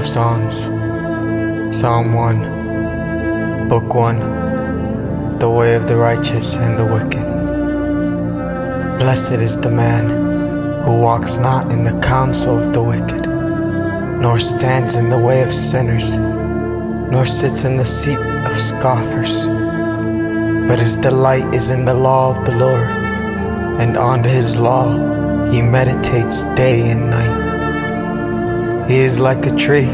Psalms, Psalm 1, Book 1, The way of the righteous and the wicked. Blessed is the man who walks not in the counsel of the wicked, nor stands in the way of sinners, nor sits in the seat of scoffers. But his delight is in the law of the Lord, and on his law he meditates day and night. He is like a tree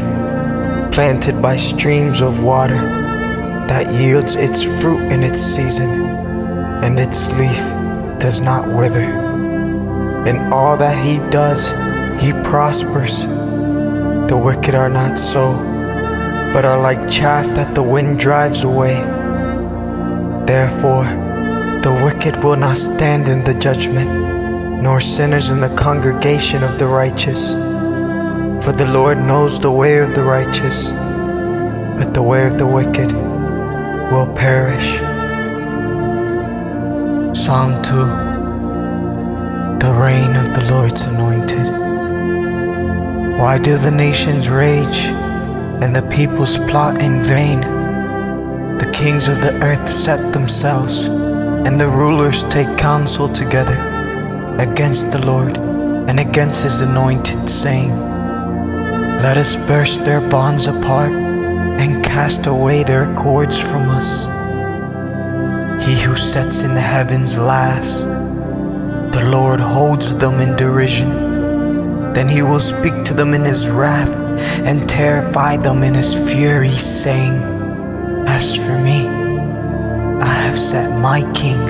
planted by streams of water that yields its fruit in its season, and its leaf does not wither. In all that he does, he prospers. The wicked are not so, but are like chaff that the wind drives away. Therefore, the wicked will not stand in the judgment, nor sinners in the congregation of the righteous. For the Lord knows the way of the righteous, but the way of the wicked will perish. Psalm 2. The reign of the Lord's anointed. Why do the nations rage, and the peoples plot in vain? The kings of the earth set themselves, and the rulers take counsel together against the Lord and against his anointed, saying, Let us burst their bonds apart and cast away their cords from us. He who sits in the heavens laughs. The Lord holds them in derision. Then he will speak to them in his wrath and terrify them in his fury, saying, As for me, I have set my king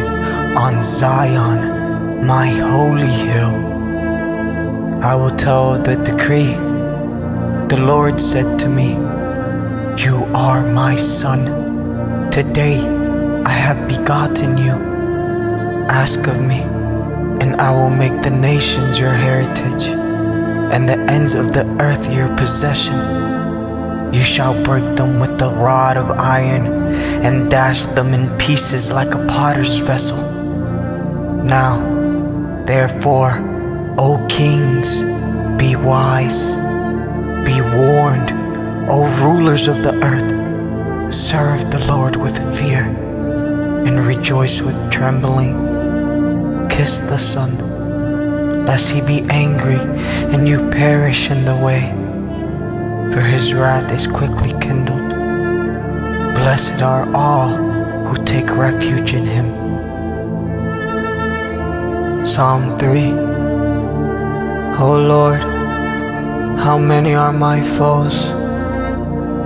on Zion, my holy hill. I will tell the decree. The Lord said to me, You are my son. Today I have begotten you. Ask of me, and I will make the nations your heritage, and the ends of the earth your possession. You shall break them with the rod of iron, and dash them in pieces like a potter's vessel. Now, therefore, O kings, be wise. Be warned, O rulers of the earth. Serve the Lord with fear, and rejoice with trembling. Kiss the Son, lest he be angry, and you perish in the way, for his wrath is quickly kindled. Blessed are all who take refuge in him. Psalm 3. O Lord, how many are my foes?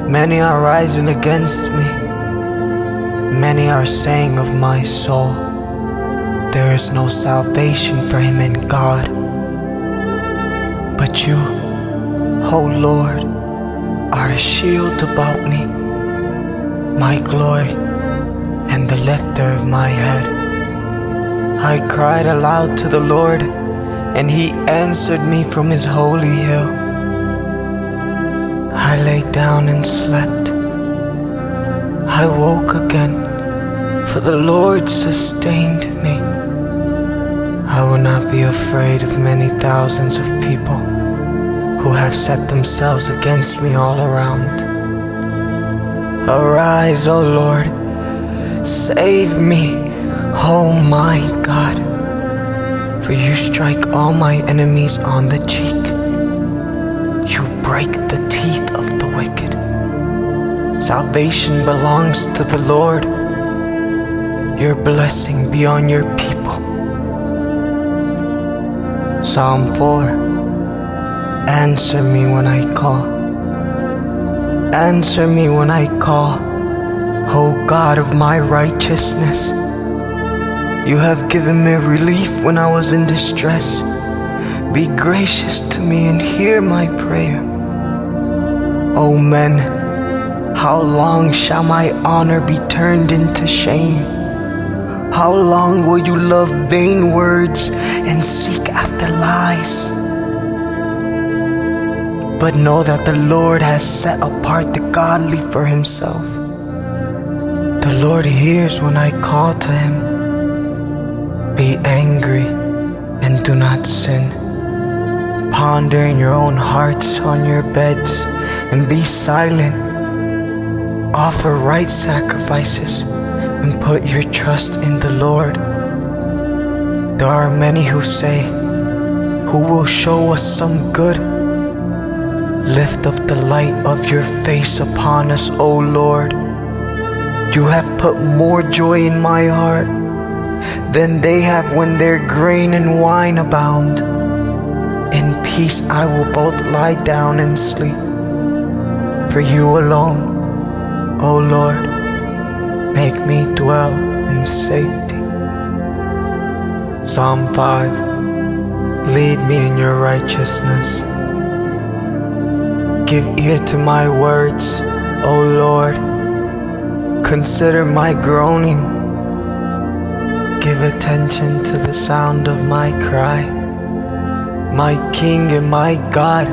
Many are rising against me. Many are saying of my soul, There is no salvation for him in God. But you, O Lord, are a shield about me, my glory, and the lifter of my head. I cried aloud to the Lord, and he answered me from his holy hill. I lay down and slept. I woke again, for the Lord sustained me. I will not be afraid of many thousands of people who have set themselves against me all around. Arise, O Lord, save me, O my God, for you strike all my enemies on the cheek. You break the teeth of the wicked. Salvation belongs to the Lord. Your blessing be on your people. Psalm 4. Answer me when I call. Answer me when I call, O God of my righteousness. You have given me relief when I was in distress. Be gracious to me and hear my prayer. O men, how long shall my honor be turned into shame? How long will you love vain words and seek after lies? But know that the Lord has set apart the godly for himself. The Lord hears when I call to him. Be angry and do not sin. Ponder in your own hearts on your beds and be silent. Offer right sacrifices and put your trust in the Lord. There are many who say, "Who will show us some good?" Lift up the light of your face upon us, O Lord. You have put more joy in my heart than they have when their grain and wine abound. In peace I will both lie down and sleep. For you alone, O Lord, make me dwell in safety. Psalm 5. Lead me in your righteousness. Give ear to my words, O Lord. Consider my groaning. Give attention to the sound of my cry. My King and my God,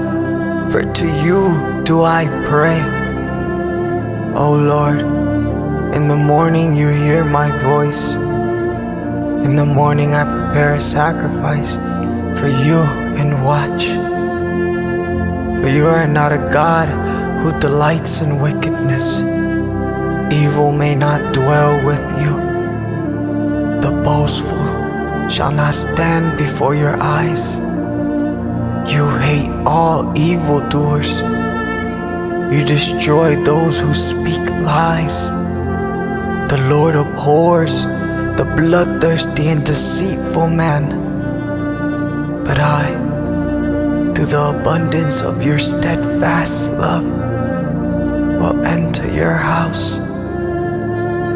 for to you do I pray. O Lord, in the morning you hear my voice. In the morning I prepare a sacrifice for you and watch. For you are not a God who delights in wickedness. Evil may not dwell with you. The boastful shall not stand before your eyes. You hate all evildoers. You destroy those who speak lies. The Lord abhors the bloodthirsty and deceitful man. But I, through the abundance of your steadfast love, will enter your house.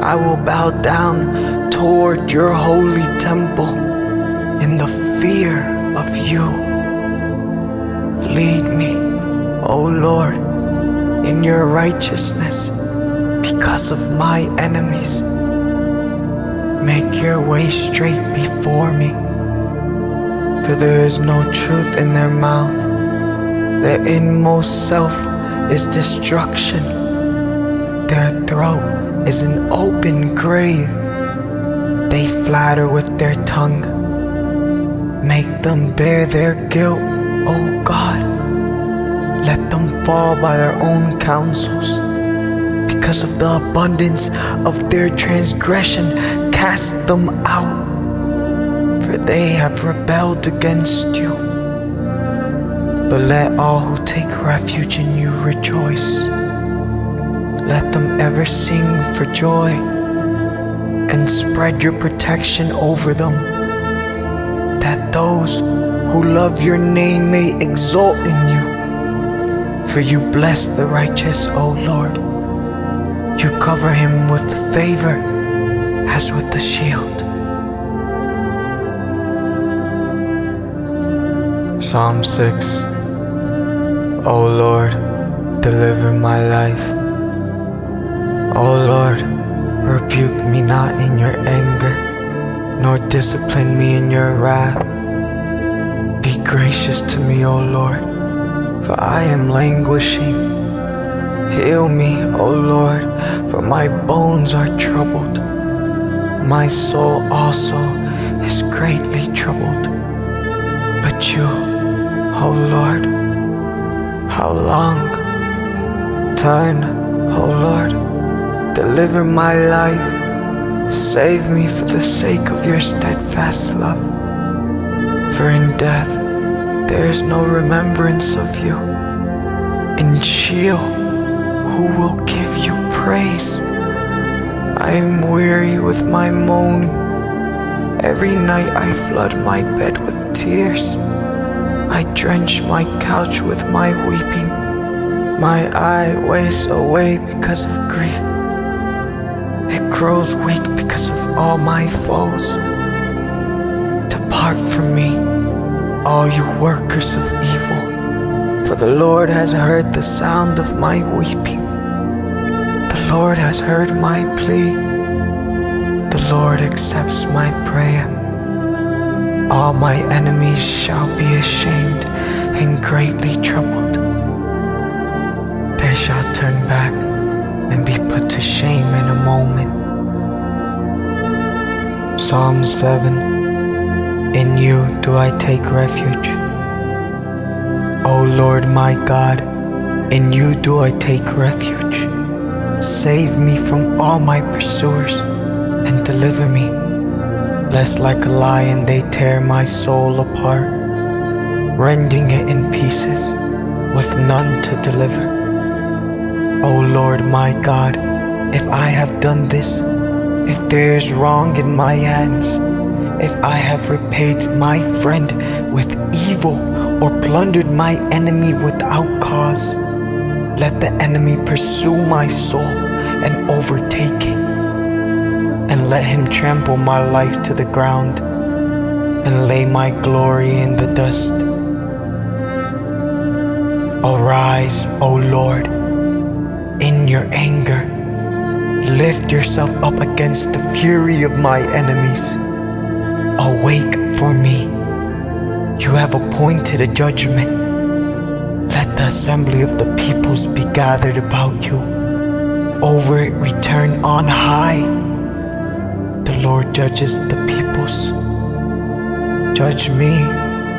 I will bow down toward your holy temple in the fear of you. Lead me, O Lord, in your righteousness because of my enemies. Make your way straight before me. For there is no truth in their mouth. Their inmost self is destruction. Their throat is an open grave. They flatter with their tongue. Make them bear their guilt, O God. Let them fall by their own counsels. Because of the abundance of their transgression, cast them out. For they have rebelled against you. But let all who take refuge in you rejoice. Let them ever sing for joy and spread your protection over them, that those who love your name may exult in you. For you bless the righteous, O Lord. You cover him with favor as with a shield. Psalm 6. O Lord, deliver my life. O Lord, rebuke me not in your anger, nor discipline me in your wrath. Be gracious to me, O Lord, for I am languishing. Heal me, O Lord, for my bones are troubled. My soul also is greatly troubled. But you, O Lord, how long? Turn, O Lord, deliver my life. Save me for the sake of your steadfast love. For in death there is no remembrance of you. In Sheol, who will give you praise? I am weary with my moaning. Every night I flood my bed with tears. I drench my couch with my weeping. My eye wastes away because of grief. It grows weak because of all my foes. Depart from me, all you workers of evil, for the Lord has heard the sound of my weeping. The Lord has heard my plea. The Lord accepts my prayer. All my enemies shall be ashamed and greatly troubled. They shall turn back and be put to shame in a moment. Psalm 7. In you do I take refuge. O Lord my God, In you do I take refuge. Save me from all my pursuers and deliver me, lest like a lion they tear my soul apart, rending it in pieces with none to deliver. O Lord my God, if I have done this, if there is wrong in my hands, if I have repaid my friend with evil or plundered my enemy without cause, let the enemy pursue my soul and overtake it, and let him trample my life to the ground and lay my glory in the dust. Arise, O Lord, in your anger. Lift yourself up against the fury of my enemies. Awake for me. You have appointed a judgment. Let the assembly of the peoples be gathered about you. Over it return on high. The Lord judges the peoples. Judge me,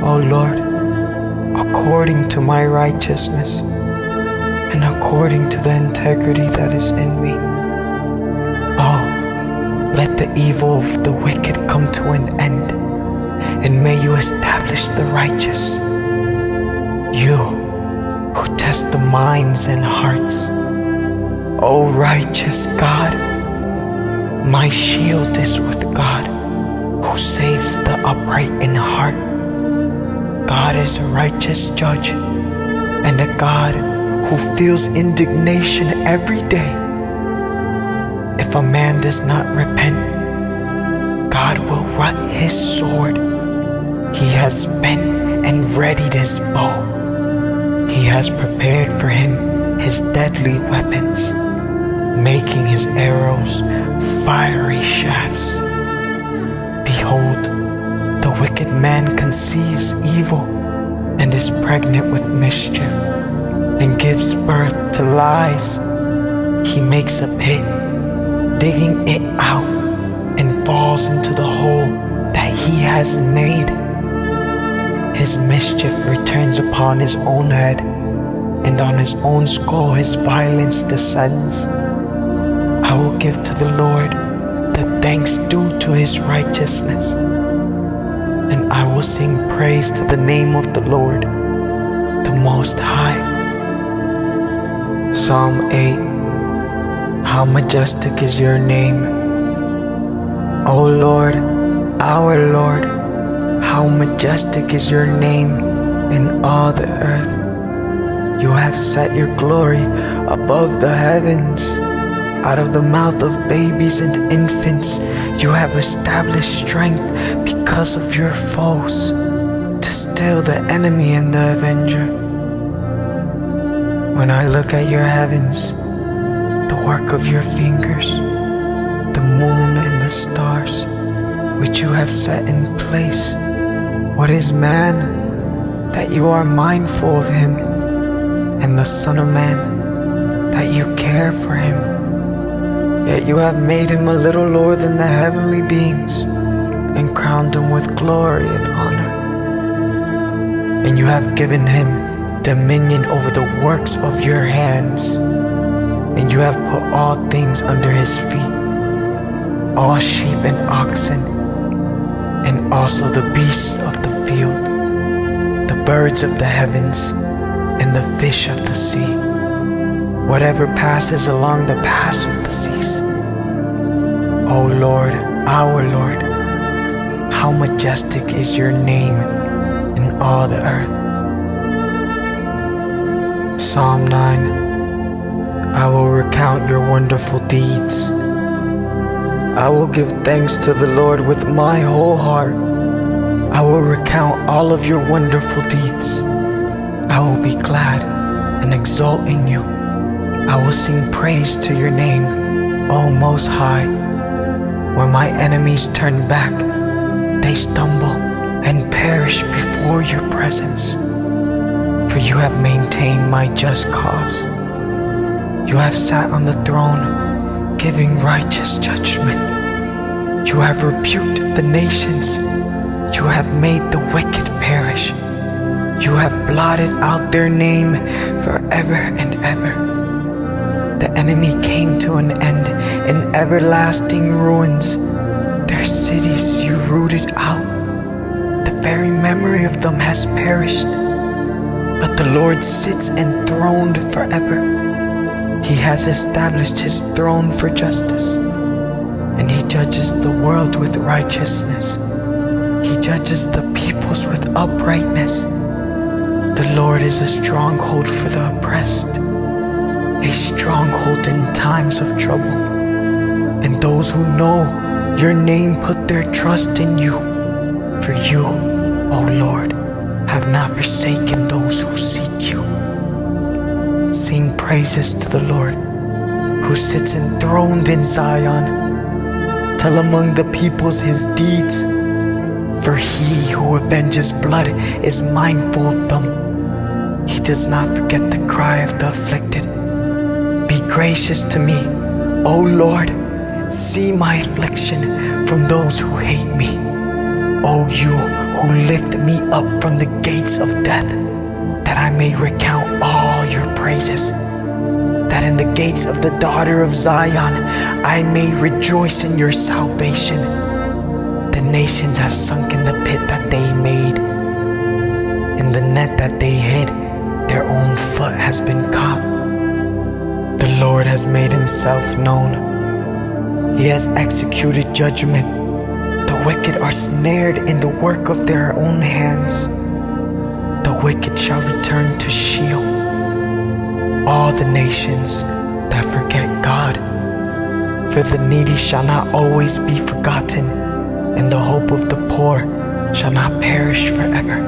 O Lord, according to my righteousness and according to the integrity that is in me. Oh, let the evil of the wicked come to an end, and may you establish the righteous. You who test the minds and hearts, O righteous God, my shield is with God, who saves the upright in heart. God is a righteous judge, and a God who feels indignation every day. If a man does not repent, God will rut his sword. He has spent and readied his bow. He has prepared for him his deadly weapons, making his arrows fiery shafts. Behold, the wicked man conceives evil and is pregnant with mischief and gives birth to lies. He makes a pit, digging it out, and falls into the hole that he has made. His mischief returns upon his own head, and on his own skull his violence descends. I will give to the Lord the thanks due to his righteousness, and I will sing praise to the name of the Lord, the Most High. Psalm 8. How majestic is your name, O Lord, our Lord. How majestic is your name in all the earth. You have set your glory above the heavens. Out of the mouth of babies and infants, you have established strength because of your foes, to still the enemy and the avenger. When I look at your heavens, the work of your fingers, the moon and the stars, which you have set in place. What is man, that you are mindful of him, and the Son of Man, that you care for him? Yet you have made him a little lower than the heavenly beings, and crowned him with glory and honor. And you have given him dominion over the works of your hands, and you have put all things under his feet, all sheep and oxen, and also the beasts of the field, the birds of the heavens, and the fish of the sea, whatever passes along the paths of the seas. O Lord, our Lord, how majestic is your name in all the earth. Psalm 9. I will recount your wonderful deeds. I will give thanks to the Lord with my whole heart. I will recount all of your wonderful deeds. I will be glad and exult in you. I will sing praise to your name, O Most High. When my enemies turn back, they stumble and perish before your presence. For you have maintained my just cause. You have sat on the throne, giving righteous judgment. You have rebuked the nations. You have made the wicked perish. You have blotted out their name forever and ever. The enemy came to an end in everlasting ruins. Their cities you rooted out. The very memory of them has perished. But the Lord sits enthroned forever. He has established his throne for justice, and he judges the world with righteousness. He judges the peoples with uprightness. The Lord is a stronghold for the oppressed, a stronghold in times of trouble. And those who know your name put their trust in you. For you, O Lord, have not forsaken those who seek you. Sing praises to the Lord, who sits enthroned in Zion. Tell among the peoples his deeds, for he who avenges blood is mindful of them. He does not forget the cry of the afflicted. Be gracious to me, O Lord. See my affliction from those who hate me. O you who lift me up from the gates of death, that I may recount all your praises, that in the gates of the daughter of Zion I may rejoice in your salvation. The nations have sunk in the pit that they made. In the net that they hid, their own foot has been caught. The Lord has made himself known. He has executed judgment. The wicked are snared in the work of their own hands. The wicked shall return to Sheol. All the nations that forget God. For the needy shall not always be forgotten, and the hope of the poor shall not perish forever.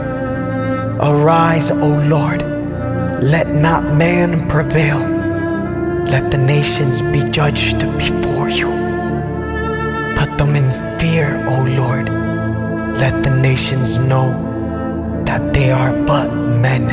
Arise, O Lord, let not man prevail. Let the nations be judged before you. Put them in fear, O Lord. Let the nations know that they are but men.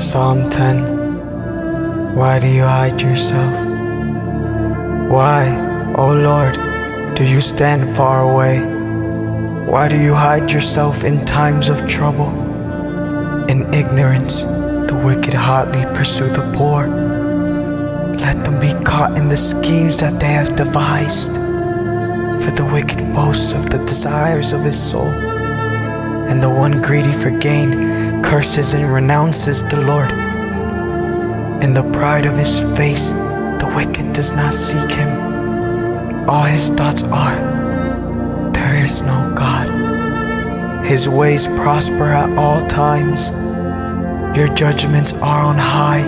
Psalm 10. Why do you hide yourself? Why, O Lord, do you stand far away? Why do you hide yourself in times of trouble? In ignorance, the wicked hotly pursue the poor. Let them be caught in the schemes that they have devised. For the wicked boasts of the desires of his soul, and the one greedy for gain curses and renounces the Lord. In the pride of his face, the wicked does not seek him. All his thoughts are, there is no God. His ways prosper at all times. Your judgments are on high,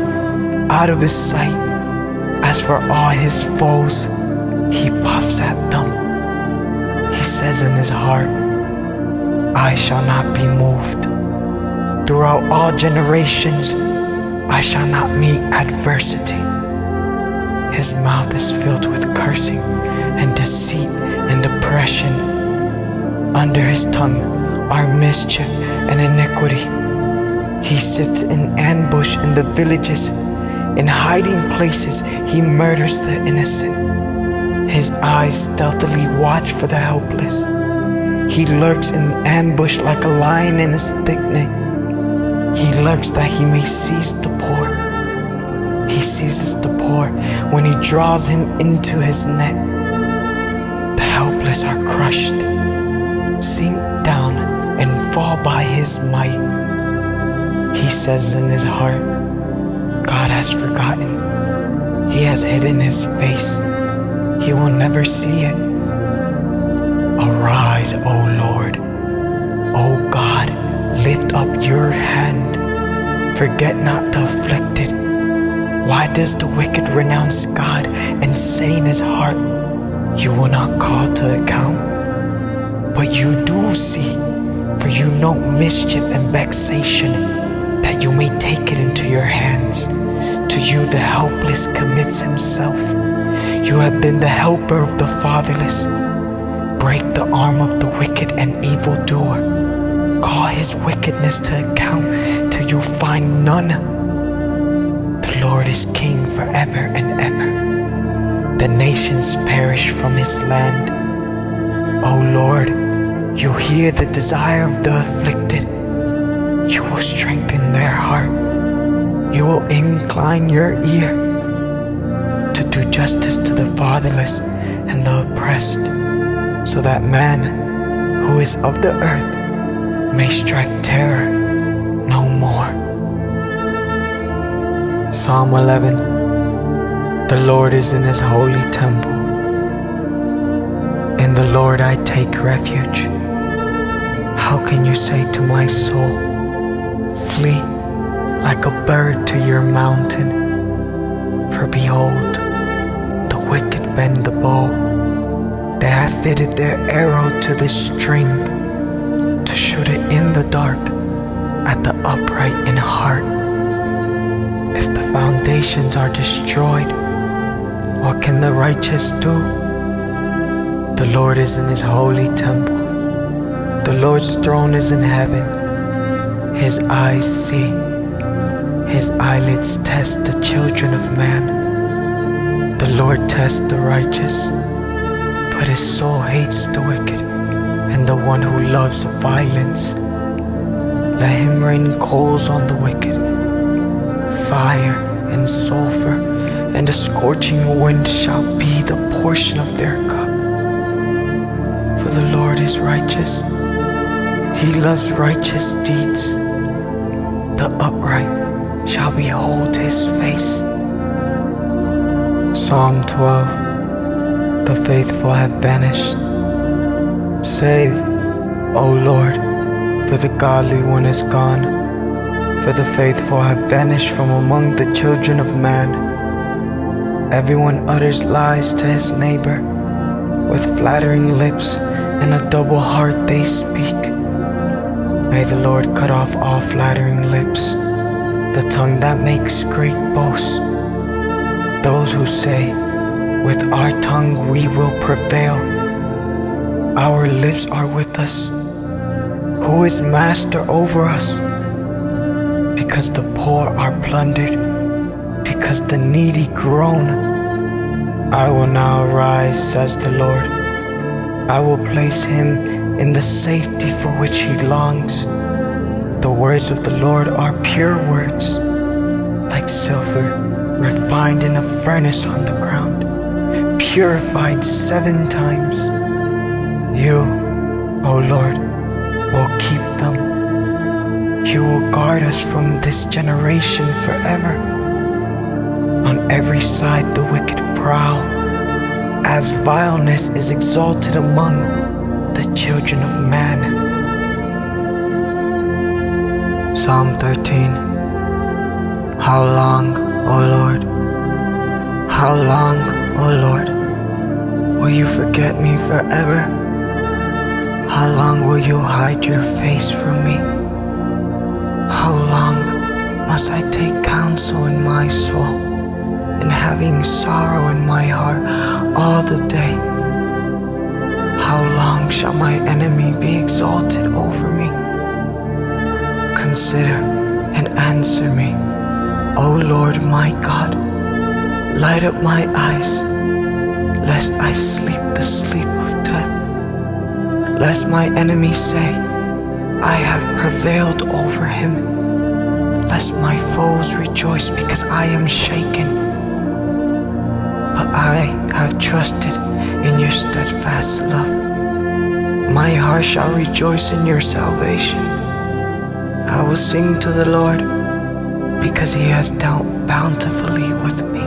out of his sight. As for all his foes, he puffs at them. He says in his heart, I shall not be moved. Throughout all generations, I shall not meet adversity. His mouth is filled with cursing and deceit and oppression. Under his tongue are mischief and iniquity. He sits in ambush in the villages. In hiding places, he murders the innocent. His eyes stealthily watch for the helpless. He lurks in ambush like a lion in his thicket. He lurks that he may seize the poor. He seizes the poor when he draws him into his net. The helpless are crushed, sink down, and fall by his might. He says in his heart, God has forgotten. He has hidden his face. He will never see it. Arise, O Lord. O God, lift up your hand. Forget not the afflicted. Why does the wicked renounce God and say in his heart, you will not call to account? But you do see, for you know mischief and vexation, that you may take it into your hands. To you the helpless commits himself. You have been the helper of the fatherless. Break the arm of the wicked and evildoer. Call his wickedness to account, you find none. The Lord is king forever and ever. The nations perish from his land. O Lord, you hear the desire of the afflicted. You will strengthen their heart. You will incline your ear to do justice to the fatherless and the oppressed, so that man who is of the earth may strike terror no more. Psalm 11. The Lord is in his holy temple. In the Lord I take refuge. How can you say to my soul, flee like a bird to your mountain? For behold, the wicked bend the bow. They have fitted their arrow to the string, to shoot it in the dark at the upright in heart. If the foundations are destroyed, what can the righteous do? The Lord is in his holy temple. The Lord's throne is in heaven. His eyes see. His eyelids test the children of man. The Lord tests the righteous, but his soul hates the wicked and the one who loves violence. Let him rain coals on the wicked, fire and sulfur, and a scorching wind shall be the portion of their cup. For the Lord is righteous. He loves righteous deeds. The upright shall behold his face. Psalm 12. The faithful have vanished. Save, O Lord, for the godly one is gone. For the faithful have vanished from among the children of man. Everyone utters lies to his neighbor. With flattering lips and a double heart they speak. May the Lord cut off all flattering lips, the tongue that makes great boasts. Those who say, with our tongue we will prevail. Our lips are with us. Who is master over us? Because the poor are plundered, because the needy groan. I will now arise, says the Lord. I will place him in the safety for which he longs. The words of the Lord are pure words, like silver refined in a furnace on the ground, purified 7 times. You, O Lord, will keep them. You will guard us from this generation forever. On every side the wicked prowl, as vileness is exalted among the children of man. Psalm 13. How long, O Lord? How long, O Lord, will you forget me forever? How long will you hide your face from me? How long must I take counsel in my soul, and having sorrow in my heart all the day? How long shall my enemy be exalted over me? Consider and answer me, O Lord my God. Light up my eyes, lest I sleep the sleep of death. Lest my enemy say, I have prevailed over him. Lest my foes rejoice because I am shaken. But I have trusted in your steadfast love. My heart shall rejoice in your salvation. I will sing to the Lord, because he has dealt bountifully with me.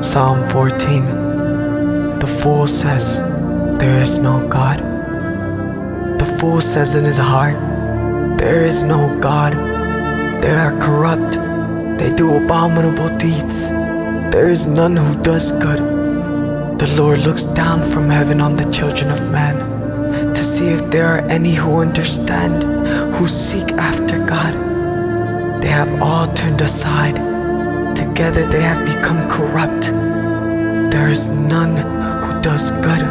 Psalm 14. The fool says, there is no God. The fool says in his heart, there is no God. They are corrupt. They do abominable deeds. There is none who does good. The Lord looks down from heaven on the children of man, to see if there are any who understand, who seek after God. They have all turned aside. Together they have become corrupt. There is none who does good,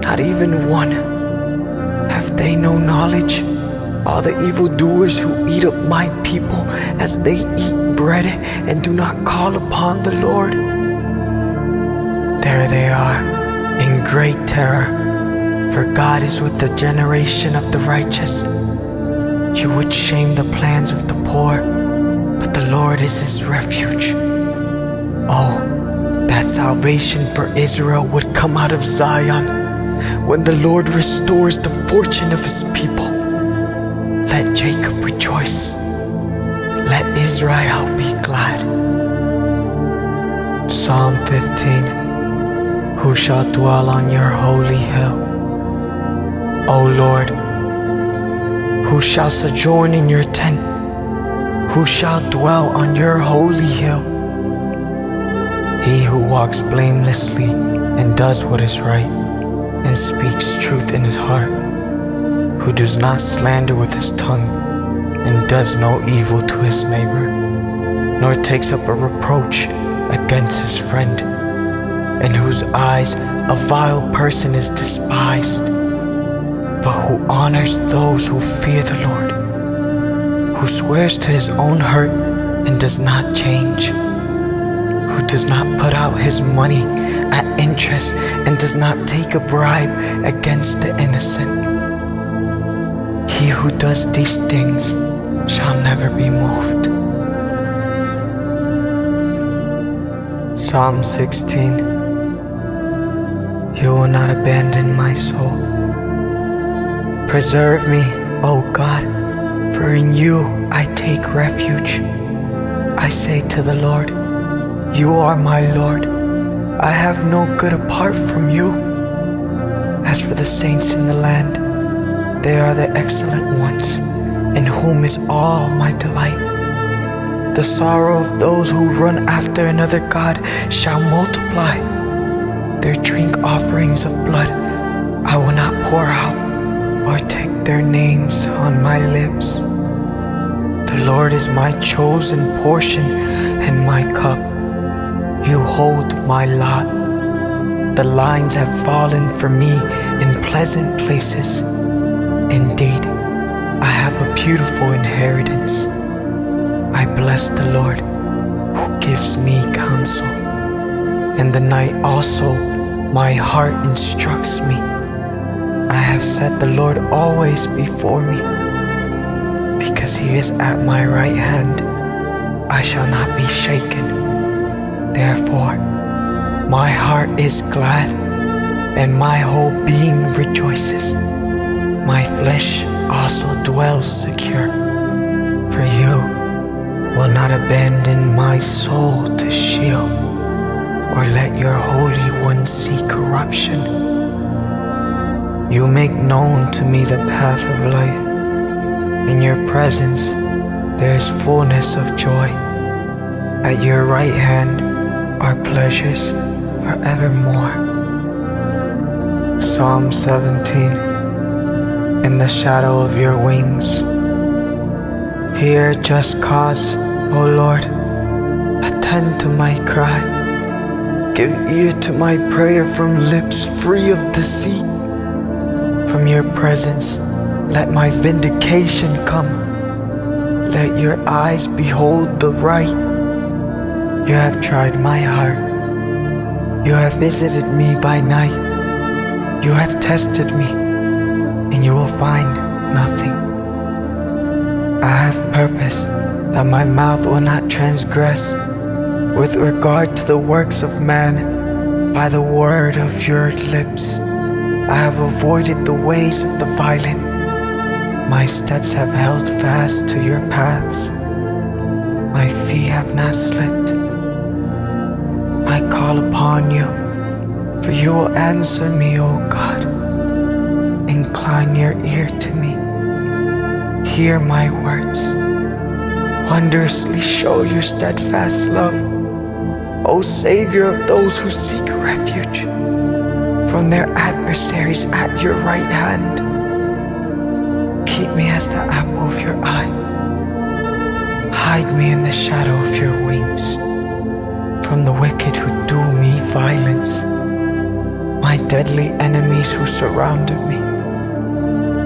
not even one. Have they no knowledge? all the evildoers who eat up my people as they eat bread and do not call upon the Lord. There they are, in great terror, for God is with the generation of the righteous. You would shame the plans of the poor, but the Lord is his refuge. Oh, that salvation for Israel would come out of Zion, when the Lord restores the fortune of his people. Let Jacob rejoice. Let Israel be glad. Psalm 15. Who shall dwell on your holy hill? O Lord, who shall sojourn in your tent? Who shall dwell on your holy hill? He who walks blamelessly and does what is right, and speaks truth in his heart, who does not slander with his tongue, and does no evil to his neighbor, nor takes up a reproach against his friend, in whose eyes a vile person is despised, but who honors those who fear the Lord, who swears to his own hurt and does not change, who does not put out his money at interest and does not take a bribe against the innocent. He who does these things shall never be moved. Psalm 16. You will not abandon my soul. Preserve me, O God, for in you I take refuge. I say to the Lord, you are my Lord. I have no good apart from you. As for the saints in the land, they are the excellent ones, in whom is all my delight. The sorrow of those who run after another god shall multiply. Their drink offerings of blood I will not pour out, or take their names on my lips. The Lord is my chosen portion and my cup. You hold my lot. The lines have fallen for me in pleasant places. Indeed, I have a beautiful inheritance. I bless the Lord who gives me counsel. In the night also my heart instructs me. I have set the Lord always before me. Because he is at my right hand, I shall not be shaken. Therefore, my heart is glad, and my whole being rejoices. My flesh also dwells secure, for you will not abandon my soul to Sheol, or let your Holy One see corruption. You make known to me the path of life. In your presence there is fullness of joy. At your right hand are pleasures forevermore. Psalm 17. In the shadow of your wings. Hear just cause, O Lord. Attend to my cry. Give ear to my prayer from lips free of deceit. From your presence, let my vindication come. Let your eyes behold the right. You have tried my heart. You have visited me by night. You have tested me, and you will find nothing. I have purpose that my mouth will not transgress with regard to the works of man by the word of your lips. I have avoided the ways of the violent. My steps have held fast to your paths. My feet have not slipped. I call upon you, for you will answer me, O God. Incline your ear to me. Hear my words. Wondrously show your steadfast love, O Savior of those who seek refuge from their adversaries at your right hand. Keep me as the apple of your eye. Hide me in the shadow of your wings from the wicked who do me violence, my deadly enemies who surrounded me.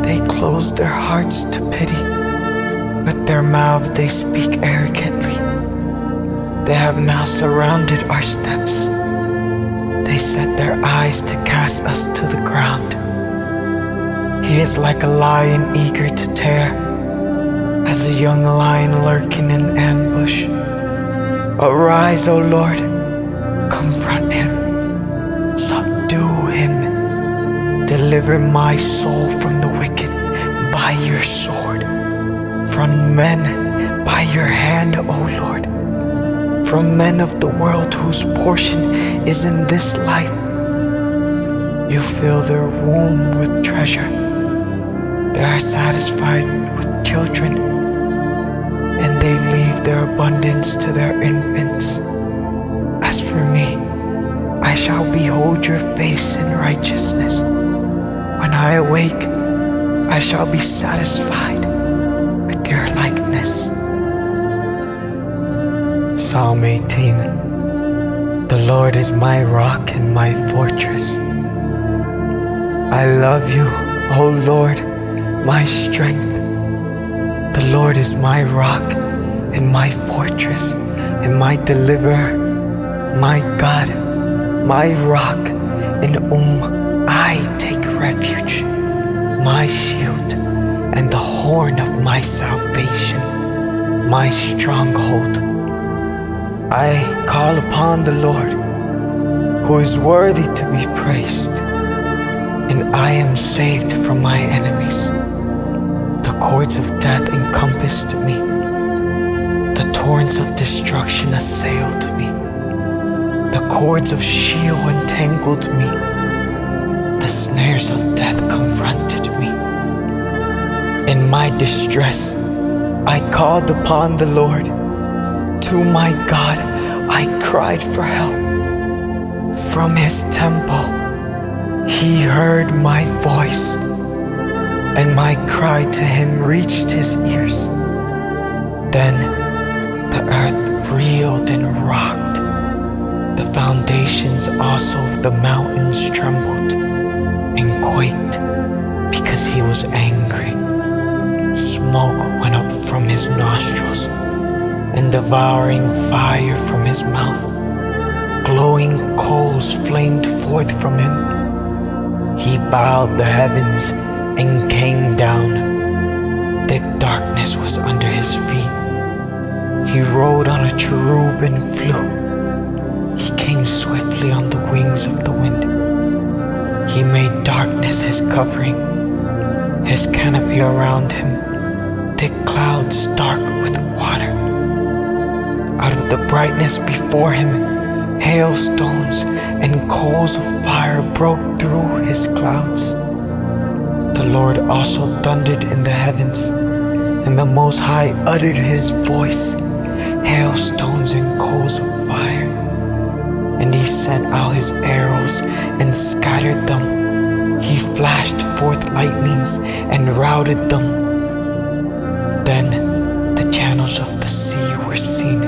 They close close their hearts to pity. With their mouth they speak arrogantly. They have now surrounded our steps. They set their eyes to cast us to the ground. He is like a lion eager to tear, as a young lion lurking in ambush. Arise, O Lord, confront him, subdue him. Deliver my soul from the wicked by your sword, from men by your hand, O Lord, from men of the world whose portion is in this life. You fill their womb with treasure. They are satisfied with children, and they leave their abundance to their infants. As for me, I shall behold your face in righteousness. When I awake, I shall be satisfied with your likeness. Psalm 18. The Lord is my rock and my fortress. I love you, O Lord, my strength. The Lord is my rock and my fortress and my deliverer, my God, my rock, in whom I take refuge, my shield and the horn of my salvation, my stronghold. I call upon the Lord, who is worthy to be praised, and I am saved from my enemies. The cords of death encompassed me. The torrents of destruction assailed me. The cords of Sheol entangled me. The snares of death confronted me. In my distress, I called upon the Lord. To my God, I cried for help. From his temple, he heard my voice, and my cry to him reached his ears. Then the earth reeled and rocked. The foundations also of the mountains trembled and quaked because he was angry. Smoke went up from his nostrils, and devouring fire from his mouth. Glowing coals flamed forth from him. He bowed the heavens and came down. Thick darkness was under his feet. He rode on a cherub and flew. He came swiftly on the wings of the wind. He made darkness his covering, his canopy around him, thick clouds dark with water. Out of the brightness before him, hailstones and coals of fire broke through his clouds. The Lord also thundered in the heavens, and the Most High uttered his voice, hailstones and coals of fire. And he sent out his arrows and scattered them. He flashed forth lightnings and routed them. Then the channels of the sea were seen,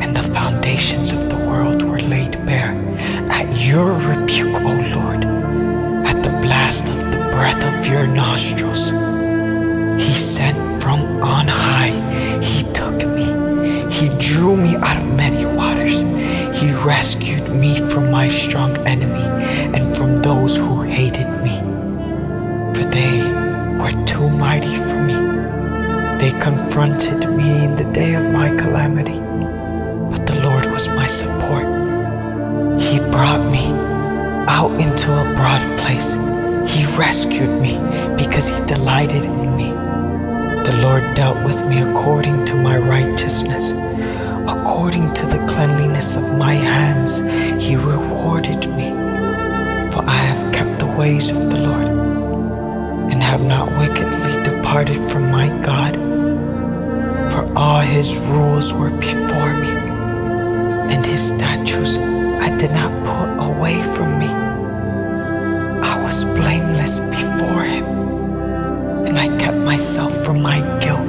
and the foundations of the world were laid bare. At your rebuke, O Lord, at the blast of the breath of your nostrils, he sent from on high. He took me. He drew me out of many waters. He rescued me from my strong enemy and from those who hated me, for they were too mighty for me. They confronted me in the day of my calamity, but the Lord was my support. He brought me out into a broad place. He rescued me because he delighted in me. The Lord dealt with me according to my righteousness. According to the cleanliness of my hands, he rewarded me. For I have kept the ways of the Lord, and have not wickedly departed from my God. For all his rules were before me, and his statutes I did not put away from me. I was blameless before him, and I kept myself from my guilt.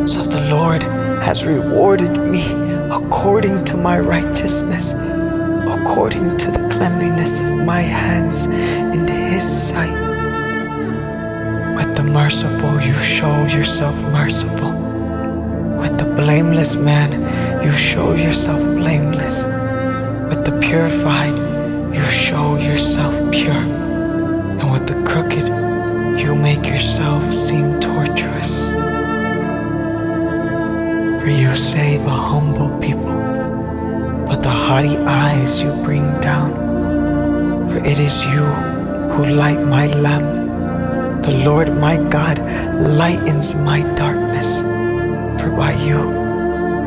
So the Lord has rewarded me according to my righteousness, according to the cleanliness of my hands in his sight. With the merciful, you show yourself merciful. With the blameless man, you show yourself blameless. With the purified, you show yourself pure. And with the crooked, you make yourself seem tortuous. For you save a humble people, but the haughty eyes you bring down. For it is you who light my lamp. The Lord my God lightens my darkness. For by you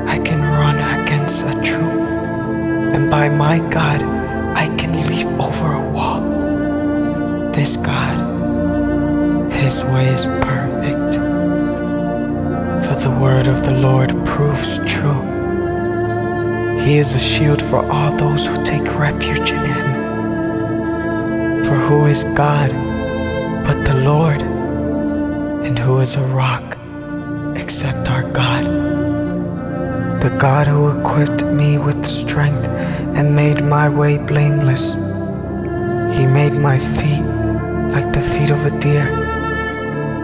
I can run against a troop, and by my God I can leap over a wall. This God, His way is perfect, for the word of the Lord proves true. He is a shield for all those who take refuge in Him. For who is God but the Lord? And who is a rock except our God? The God who equipped me with strength and made my way blameless. He made my feet like the feet of a deer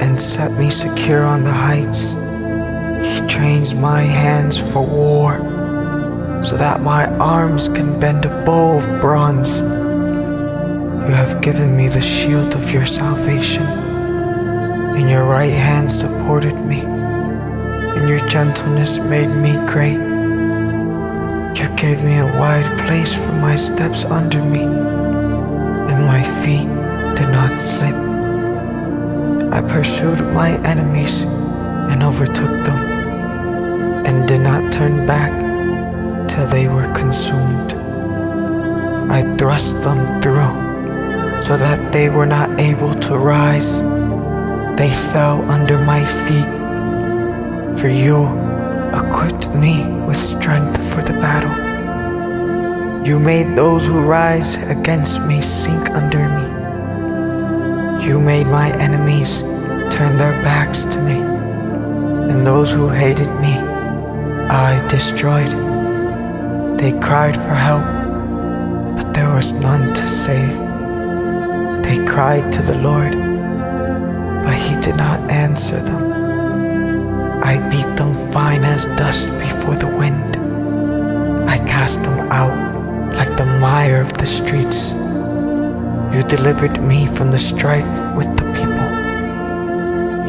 and set me secure on the heights. He trains my hands for war so that my arms can bend a bow of bronze. You have given me the shield of your salvation, and your right hand supported me, and your gentleness made me great. You gave me a wide place for my steps under me, and my feet did not slip. I pursued my enemies and overtook them, and did not turn back till they were consumed. I thrust them through, so that they were not able to rise. They fell under my feet. For you equipped me with strength for the battle. You made those who rise against me sink under me. You made my enemies turn their backs to me, and those who hated me I destroyed. They cried for help, but there was none to save. They cried to the Lord, but He did not answer them. I beat them fine as dust before the wind. I cast them out like the mire of the streets. You delivered me from the strife with the people.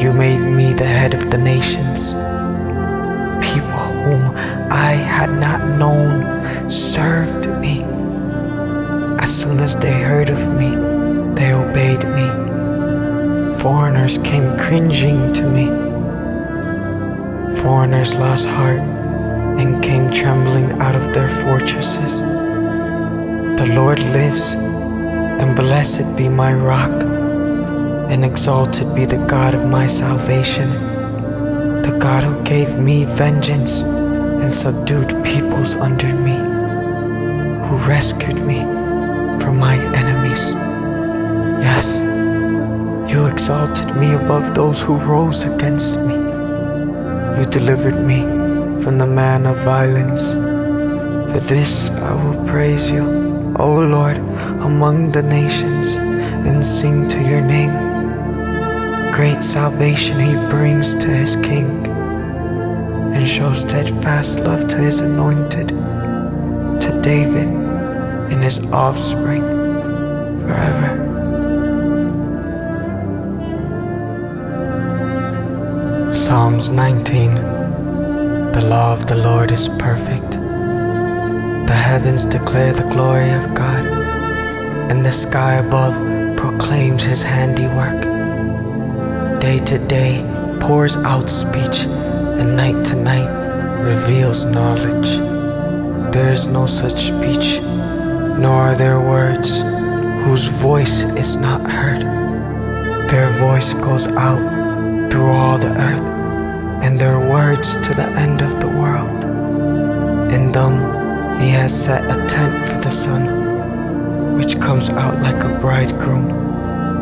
You made me the head of the nations. People whom I had not known served me. As soon as they heard of me, they obeyed me. Foreigners came cringing to me. Foreigners lost heart and came trembling out of their fortresses. The Lord lives, and blessed be my rock, and exalted be the God of my salvation, the God who gave me vengeance and subdued peoples under me, who rescued me from my enemies. Yes, you exalted me above those who rose against me. You delivered me from the man of violence. For this I will praise you, O Lord, among the nations, and sing to your name. Great salvation He brings to His king, and shows steadfast love to His anointed, to David and his offspring forever. Psalms 19. The law of the Lord is perfect. The heavens declare the glory of God, and the sky above proclaims His handiwork. Day to day pours out speech, and night to night reveals knowledge. There is no such speech, nor are there words whose voice is not heard. Their voice goes out through all the earth, and their words to the end of the world. In them He has set a tent for the sun, which comes out like a bridegroom,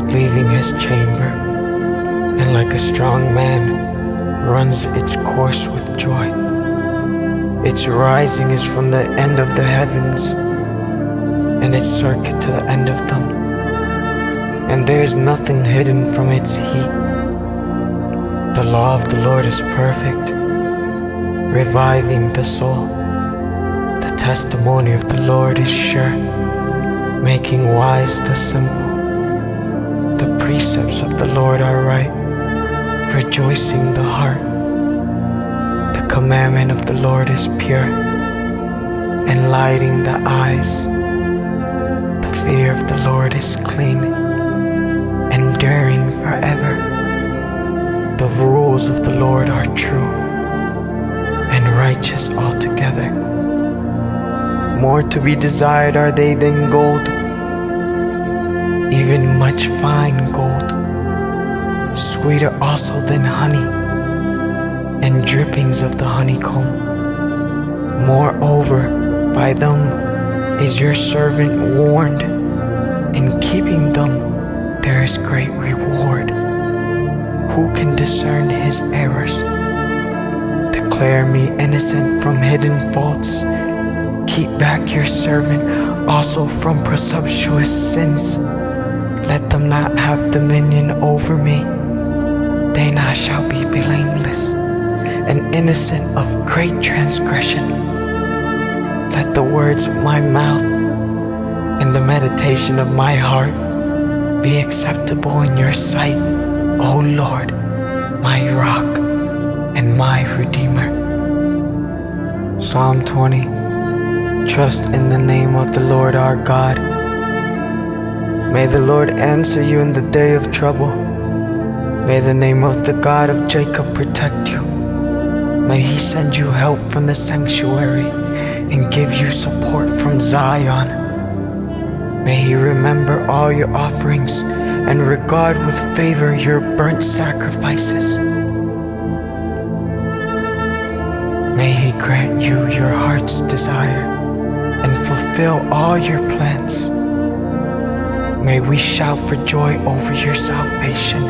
leaving his chamber, and like a strong man runs its course with joy. Its rising is from the end of the heavens, and its circuit to the end of them, and there is nothing hidden from its heat. The law of the Lord is perfect, reviving the soul. The testimony of the Lord is sure, making wise the simple. The precepts of the Lord are right, rejoicing the heart. The commandment of the Lord is pure, enlightening the eyes. The fear of the Lord is clean, enduring forever. The rules of the Lord are true and righteous altogether. More to be desired are they than gold, even much fine gold, sweeter also than honey, and drippings of the honeycomb. Moreover, by them is your servant warned. In keeping them there is great reward. Who can discern his errors? Declare me innocent from hidden faults. Keep back your servant also from presumptuous sins. Let them not have dominion over me. They not shall be blameless and innocent of great transgression. Let the words of my mouth and the meditation of my heart be acceptable in your sight, O Lord, my rock and my redeemer. Psalm 20. Trust in the name of the Lord our God. May the Lord answer you in the day of trouble. May the name of the God of Jacob protect you. May he send you help from the sanctuary and give you support from Zion. May he remember all your offerings and regard with favor your burnt sacrifices. May he grant you your heart's desire and fulfill all your plans. May we shout for joy over your salvation,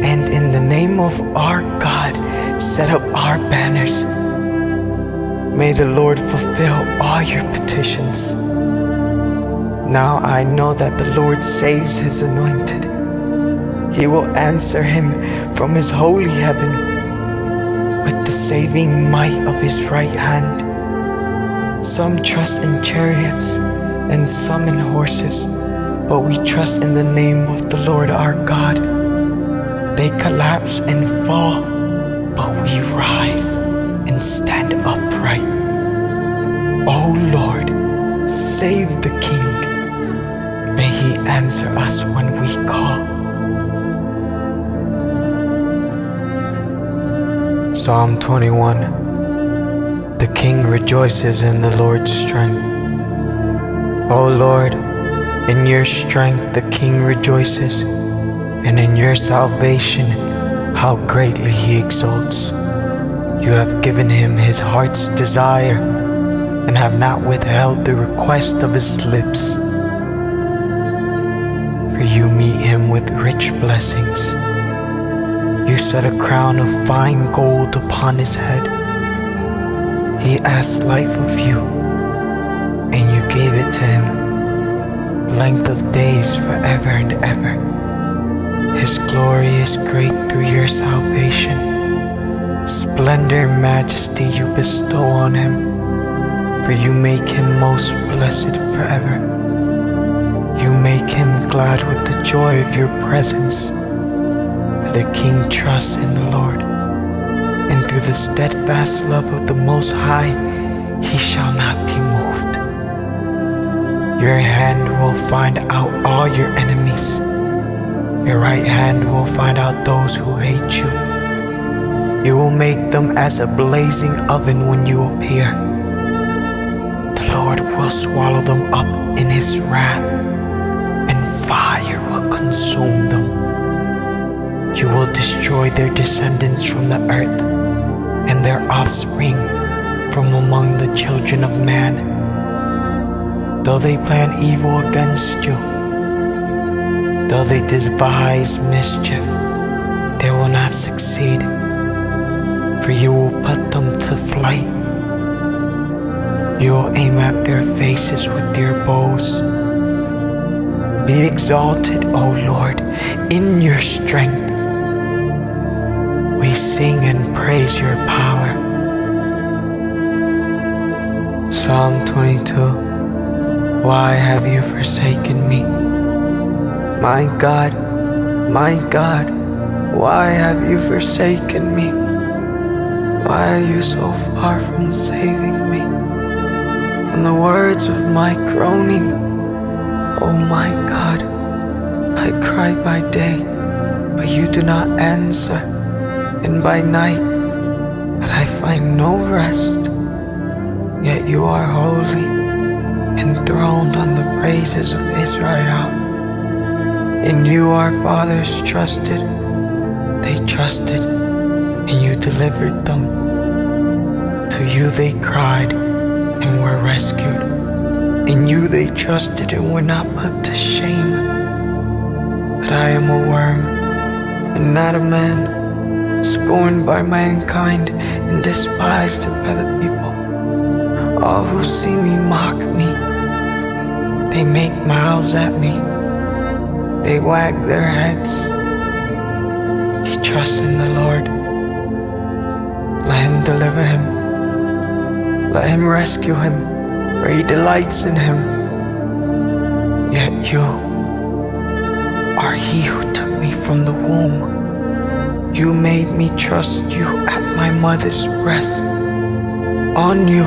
and in the name of our God set up our banners. May the Lord fulfill all your petitions. Now I know that the Lord saves his anointed. He will answer him from his holy heaven with the saving might of his right hand. Some trust in chariots and some in horses, but we trust in the name of the Lord our God. They collapse and fall, but we rise and stand upright. O Lord, save the King. May he answer us when we call. Psalm 21. The King rejoices in the Lord's strength. O Lord, in your strength the King rejoices, and in your salvation how greatly he exults. You have given him his heart's desire, and have not withheld the request of his lips. For you meet him with rich blessings. You set a crown of fine gold upon his head. He asked life of you, and you gave it to him, length of days forever and ever. His glory is great through your salvation. Splendor and majesty you bestow on him, for you make him most blessed forever. You make him glad with the joy of your presence. For the King trusts in the Lord, and through the steadfast love of the Most High he shall not be moved. Your hand will find out all your enemies. Your right hand will find out those who hate you. You will make them as a blazing oven when you appear. The Lord will swallow them up in his wrath, and fire will consume them. You will destroy their descendants from the earth, and their offspring from among the children of man. Though they plan evil against you, though they devise mischief, they will not succeed, for you will put them to flight. You will aim at their faces with your bows. Be exalted, O Lord, in your strength. sing and praise your power. Psalm 22. Why have you forsaken me? My God, why have you forsaken me? Why are you so far from saving me? From the words of my groaning, oh my God, I cry by day, but you do not answer, and by night, but I find no rest. Yet you are holy, enthroned on the praises of Israel. In you our fathers trusted, they trusted, and you delivered them. To you they cried and were rescued. In you they trusted and were not put to shame. But I am a worm and not a man, scorned by mankind and despised by the people. All who see me mock me. They make mouths at me. They wag their heads. He trusts in the Lord. Let him deliver him. Let him rescue him, for he delights in him. Yet you are he who took me from the womb. You made me trust you at my mother's breast. On you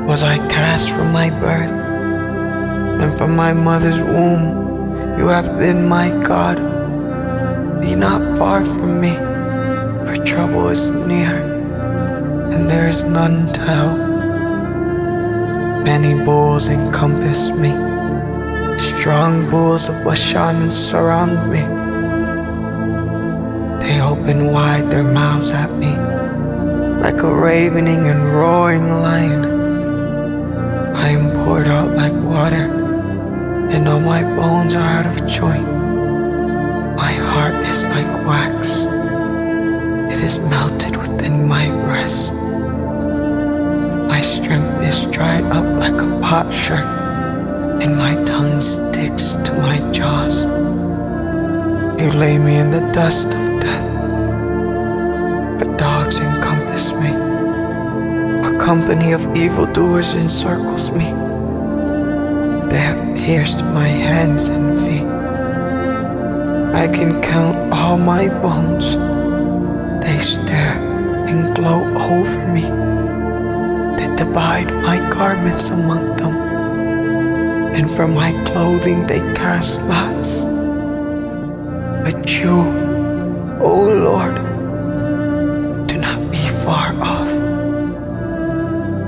was I cast from my birth, and from my mother's womb you have been my God. Be not far from me, for trouble is near, and there is none to help. Many bulls encompass me, strong bulls of Bashan surround me. They open wide their mouths at me, like a ravening and roaring lion. I am poured out like water, and all my bones are out of joint. My heart is like wax, it is melted within my breast. My strength is dried up like a potsherd, and my tongue sticks to my jaws. You lay me in the dust of death, for dogs encompass me. A company of evildoers encircles me. They have pierced my hands and feet. I can count all my bones. They stare and gloat over me. They divide my garments among them, and from my clothing they cast lots. But you, O Lord, do not be far off.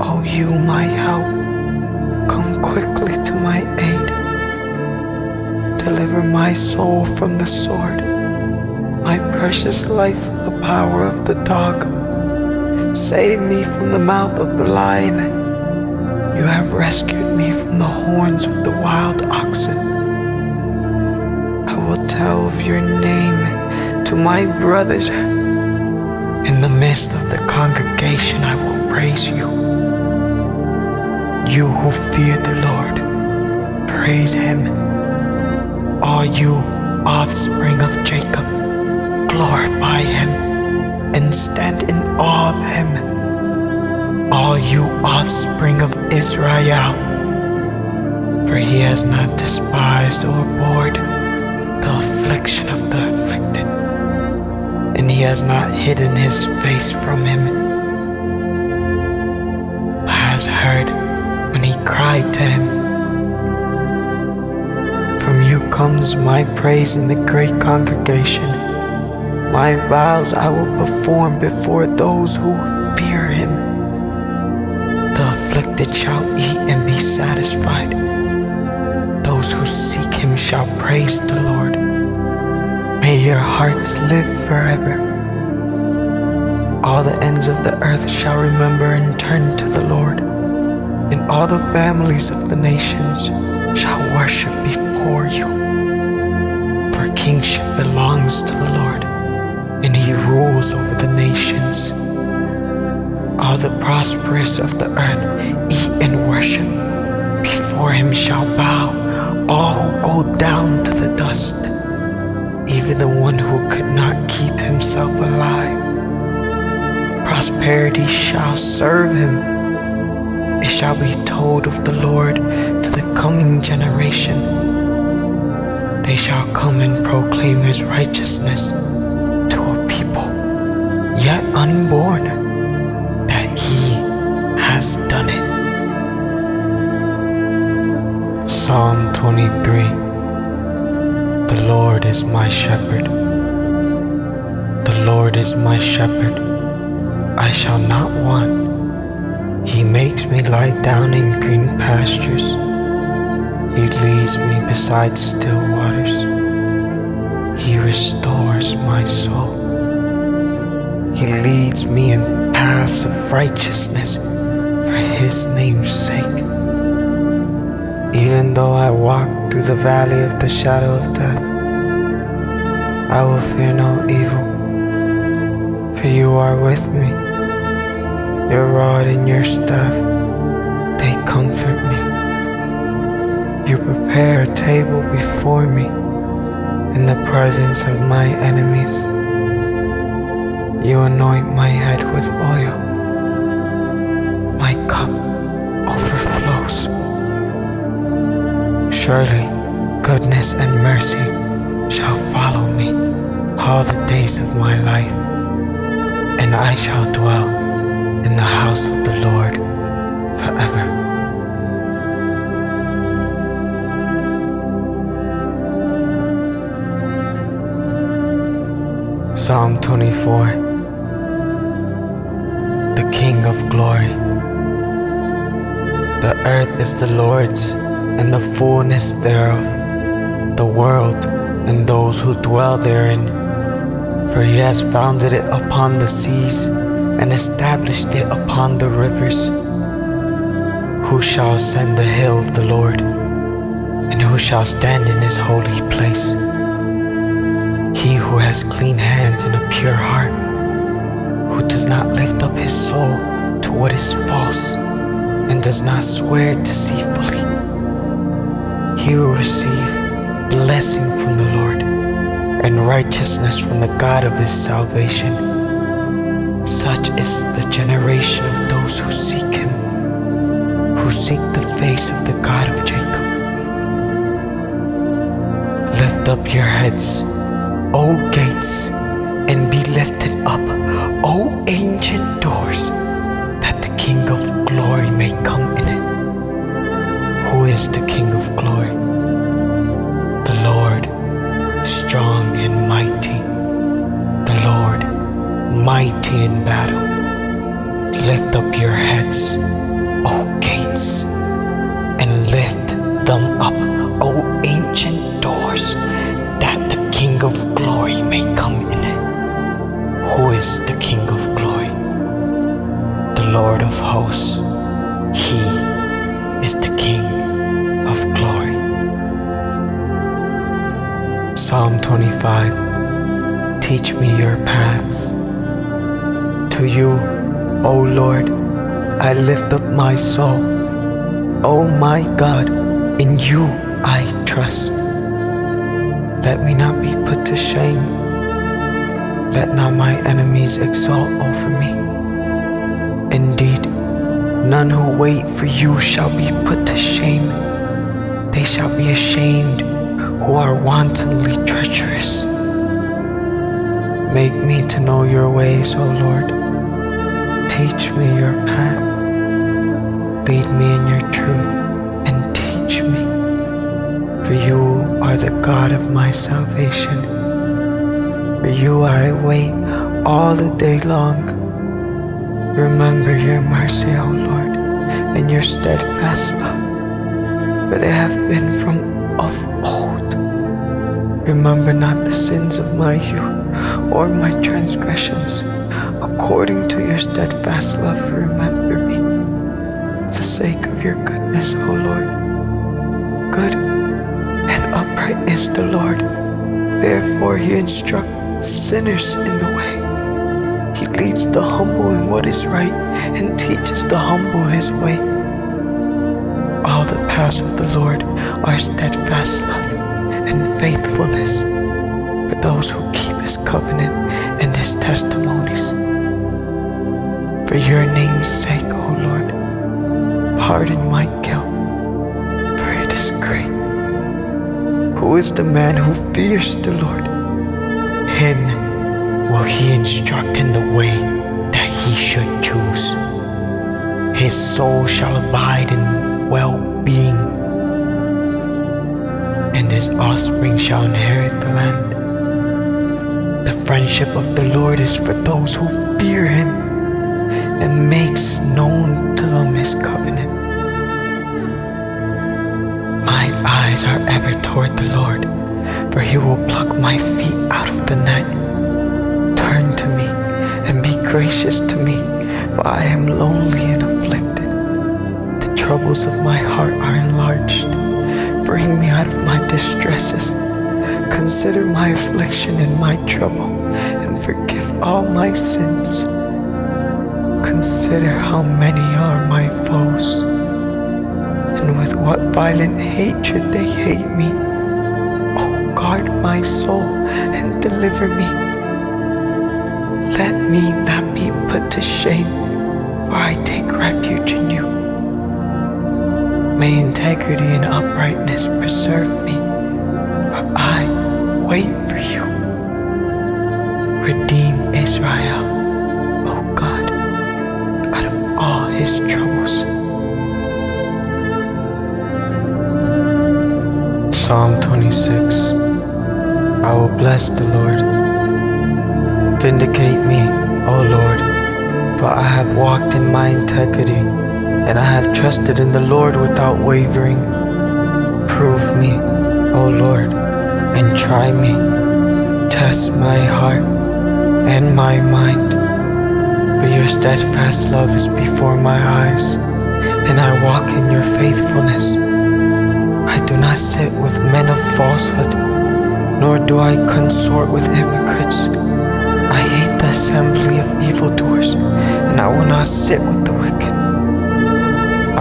O you, my help, come quickly to my aid. Deliver my soul from the sword, my precious life from the power of the dog. Save me from the mouth of the lion. You have rescued me from the horns of the wild oxen. I will tell of your name to my brothers. In the midst of the congregation I will praise you. You who fear the Lord, praise him. All you offspring of Jacob, glorify him and stand in awe of him. All you offspring of Israel, for he has not despised or abhorred the affliction of the afflicted, and he has not hidden his face from him, but has heard when he cried to him. From you comes my praise in the great congregation. My vows I will perform before those who fear him. The afflicted shall eat and be satisfied. Those who seek him shall praise the Lord. May your hearts live forever. All the ends of the earth shall remember and turn to the Lord, and all the families of the nations shall worship before you. For kingship belongs to the Lord, and he rules over the nations. All the prosperous of the earth eat and worship. Before him shall bow all who go down to the dust, even the one who could not keep himself alive. prosperity shall serve him. It shall be told of the Lord to the coming generation. They shall come and proclaim his righteousness to a people yet unborn, that he has done it. Psalm 23. The Lord is my shepherd. The Lord is my shepherd. I shall not want. He makes me lie down in green pastures. He leads me beside still waters. He restores my soul. He leads me in paths of righteousness for his name's sake. Even though I walk through the valley of the shadow of death, I will fear no evil, for you are with me. Your rod and your staff, they comfort me. You prepare a table before me in the presence of my enemies. You anoint my head with oil. My cup overflows. Surely goodness and mercy shall follow me all the days of my life, and I shall dwell in the house of the Lord forever. Psalm 24. The King of Glory. The earth is the Lord's, and the fullness thereof, the world and those who dwell therein. For he has founded it upon the seas, and established it upon the rivers. Who shall ascend the hill of the Lord, and who shall stand in his holy place? He who has clean hands and a pure heart, who does not lift up his soul to what is false, and does not swear deceitfully. He will receive blessing from the Lord, and righteousness from the God of his salvation. Such is the generation of those who seek him, who seek the face of the God of Jacob. Lift up your heads, O gates, and be lifted up, O ancient doors, that the King of glory may come in it. Who is the King of glory? The Lord, strong and mighty, the Lord, mighty in battle. Lift up your heads, O gates, and lift them up, O ancient doors, that the King of glory may come in it. Who is the King of glory? The Lord of hosts. He is the King of glory. Psalm 25. Teach me your paths. To you, O Lord, I lift up my soul. O my God, in you I trust. Let me not be put to shame. Let not my enemies exalt over me. Indeed, none who wait for you shall be put to shame. They shall be ashamed who are wantonly treacherous. Make me to know your ways, O Lord. Teach me your path. Lead me in your truth and teach me. For you are the God of my salvation. For you I wait all the day long. Remember your mercy, O Lord, and your steadfast love, for they have been from of old. Remember not the sins of my youth or my transgressions. According to your steadfast love, remember me, for the sake of your goodness, O Lord. Good and upright is the Lord. Therefore he instructs sinners in the way. He leads the humble in what is right, and teaches the humble his way. All the paths of the Lord are steadfast love and faithfulness for those who keep his covenant and his testimonies. For your name's sake, O Lord, pardon my guilt, for it is great. Who is the man who fears the Lord? Him will he instruct in the way that he should choose. His soul shall abide in well-being, and his offspring shall inherit the land. The friendship of the Lord is for those who fear him, and makes known to them his covenant. My eyes are ever toward the Lord, for he will pluck my feet out of the net. Turn to me and be gracious to me, for I am lonely and afflicted. The troubles of my heart are enlarged. Bring me out of my distresses. Consider my affliction and my trouble, and forgive all my sins. Consider how many are my foes, and with what violent hatred they hate me. Oh, guard my soul and deliver me. Let me not be put to shame, for I take refuge in you. May integrity and uprightness preserve me, for I wait for you. Redeem Israel, O God, out of all his troubles. Psalm 26. I will bless the Lord. Vindicate me, O Lord, for I have walked in my integrity, and I have trusted in the Lord without wavering. Prove me, O Lord, and try me. Test my heart and my mind, for your steadfast love is before my eyes, and I walk in your faithfulness. I do not sit with men of falsehood, nor do I consort with hypocrites. I hate the assembly of evildoers, and I will not sit with the wicked.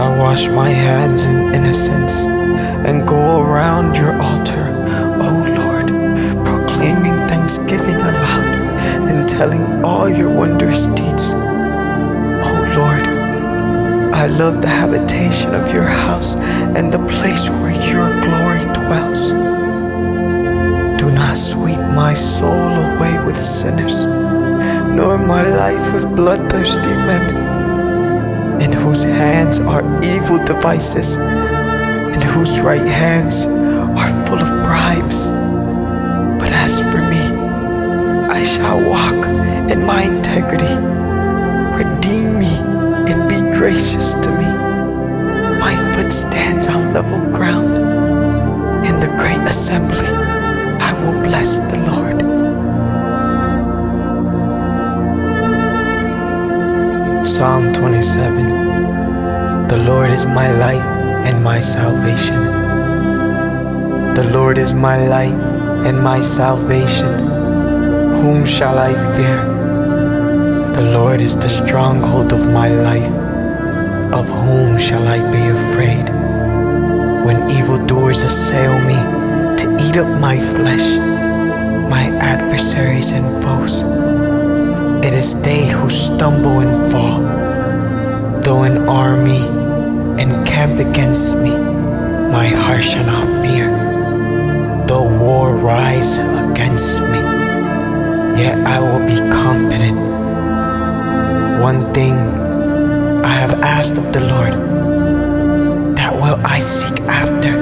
I wash my hands in innocence, and go around your altar, O Lord, proclaiming thanksgiving aloud, and telling all your wondrous deeds. O Lord, I love the habitation of your house, and the place where your glory dwells. Do not sweep my soul away with sinners, nor my life with bloodthirsty men, in whose hands are evil devices, and whose right hands are full of bribes. But as for me, I shall walk in my integrity. Redeem me and be gracious to me. My foot stands on level ground. In the great assembly, I will bless the Lord. Psalm 27. The Lord is my light and my salvation. The Lord is my light and my salvation. Whom shall I fear? The Lord is the stronghold of my life. Of whom shall I be afraid? When evildoers assail me to eat up my flesh, my adversaries and foes, it is they who stumble and fall. Though an army encamp against me, my heart shall not fear. Though war rise against me, yet I will be confident. One thing I have asked of the Lord, that will I seek after,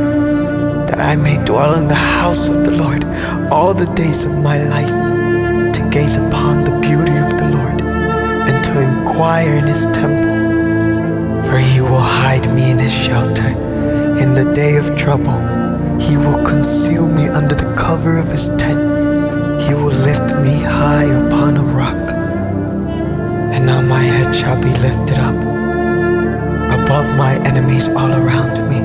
that I may dwell in the house of the Lord all the days of my life, to gaze upon the beauty of the Lord, and to inquire in his temple. For he will hide me in his shelter. In the day of trouble, he will conceal me under the cover of his tent. He will lift me high upon a rock, and now my head shall be lifted up above my enemies all around me.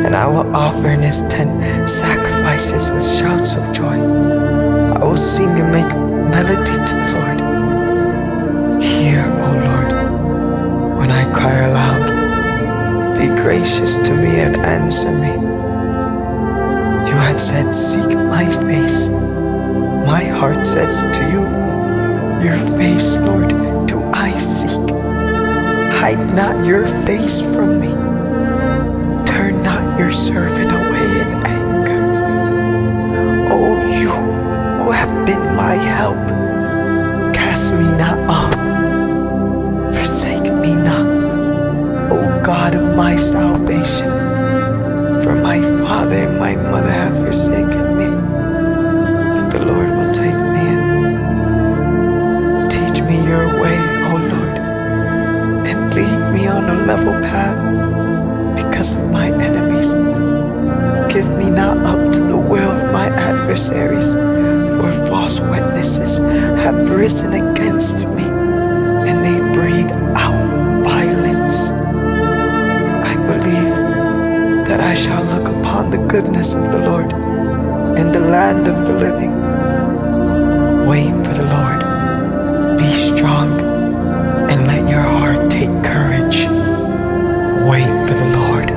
And I will offer in his tent sacrifices with shouts of joy. I will sing and make melody to the Lord. Hear, O Lord, when I cry aloud. Be gracious to me and answer me. You have said, seek my face. My heart says to you, your face, Lord, do I seek. Hide not your face from me. Turn not your servant away in anger. O you who have been my help, cast me not off. Forsake me not, O God of my salvation. For my father and my mother have forsaken me, but the Lord will take me in. Teach me your way, O Lord, and lead me on a level path because of my enemies. Give me not up to the will of my adversaries, for false witnesses have risen against me, and they breathe out violence. I believe that I shall look upon the goodness of the Lord in the land of the living. Wait for the Lord. Be strong and let your heart take courage. Wait for the Lord.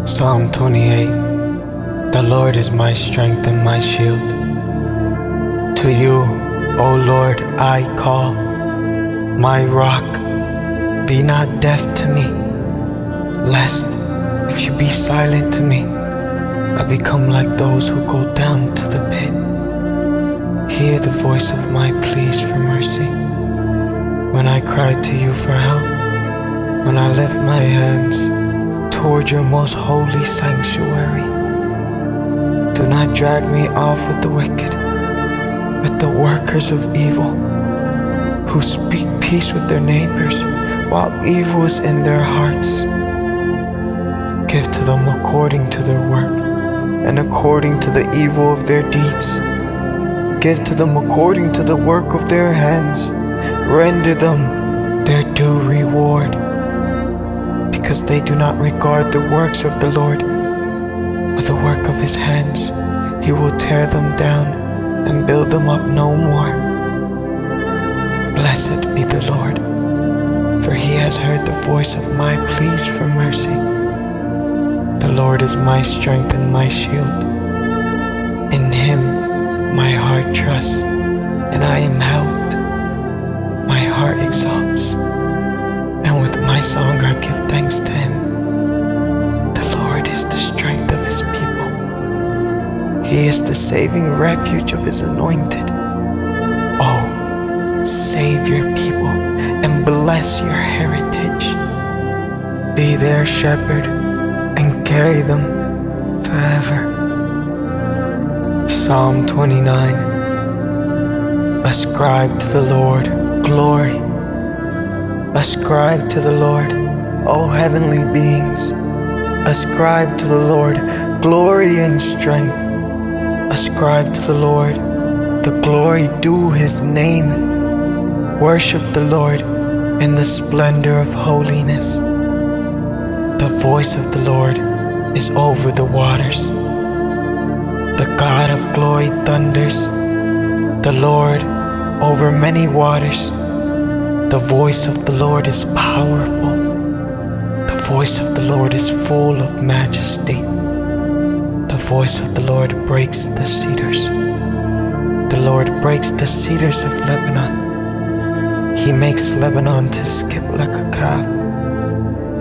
Psalm 28. The Lord is my strength and my shield. To you, O Lord, I call. My rock, be not deaf to me, lest, if you be silent to me, I become like those who go down to the pit. Hear the voice of my pleas for mercy. When I cry to you for help, when I lift my hands toward your most holy sanctuary. Do not drag me off with the wicked, with the workers of evil, who speak peace with their neighbors, while evil is in their hearts. Give to them according to their work, and according to the evil of their deeds. Give to them according to the work of their hands. Render them their due reward. Because they do not regard the works of the Lord, or the work of his hands, he will tear them down and build them up no more. Blessed be the Lord, for he has heard the voice of my pleas for mercy. The Lord is my strength and my shield. In him my heart trusts, and I am helped. My heart exalts, and with my song I give thanks to him. The Lord is the strength of his people. He is the saving refuge of his anointed. Oh, save your people and bless your heritage. Be their shepherd and carry them forever. Psalm 29. Ascribe to the Lord glory. Ascribe to the Lord, O heavenly beings. Ascribe to the Lord glory and strength. Ascribe to the Lord the glory due his name. Worship the Lord in the splendor of holiness. The voice of the Lord is over the waters. The God of glory thunders. The Lord over many waters. The voice of the Lord is powerful. The voice of the Lord is full of majesty. The voice of the Lord breaks the cedars. The Lord breaks the cedars of Lebanon. He makes Lebanon to skip like a calf,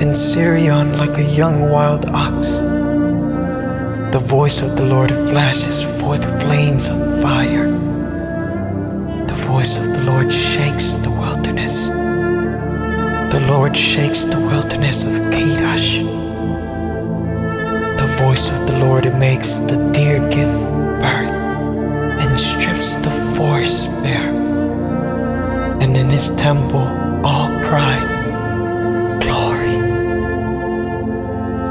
and Syrian like a young wild ox. The voice of the Lord flashes forth flames of fire. The voice of the Lord shakes the wilderness. The Lord shakes the wilderness of Kadesh. The voice of the Lord makes the deer give birth and strips the forest bare. And in his temple all cry, glory.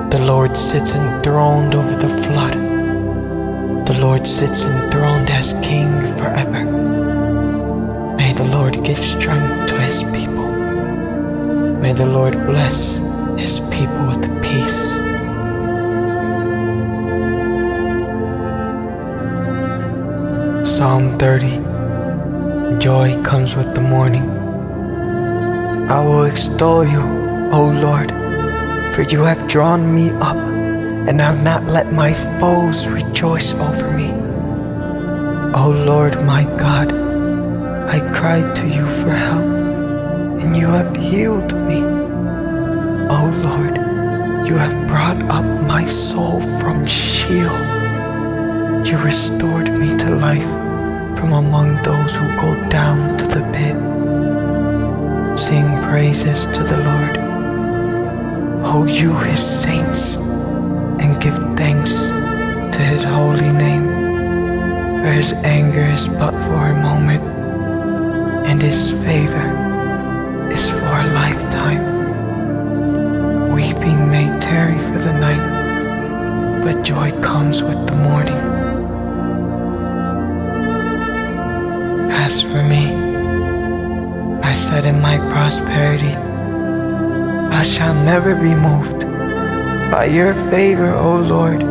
The Lord sits enthroned over the flood. The Lord sits enthroned as King forever. May the Lord give strength to his people. May the Lord bless his people with peace. Psalm 30. Joy comes with the morning. I will extol you, O Lord, for you have drawn me up and have not let my foes rejoice over me. O Lord my God, I cried to you for help, and you have healed me. O Lord, you have brought up my soul from Sheol. You restored me to life from among those who go down to the pit. Sing praises to the Lord, O you his saints, and give thanks to his holy name. For his anger is but for a moment, and his favor is for a lifetime. Weeping may tarry for the night, but joy comes with the morning. As for me, I said in my prosperity, I shall never be moved. By your favor, O Lord,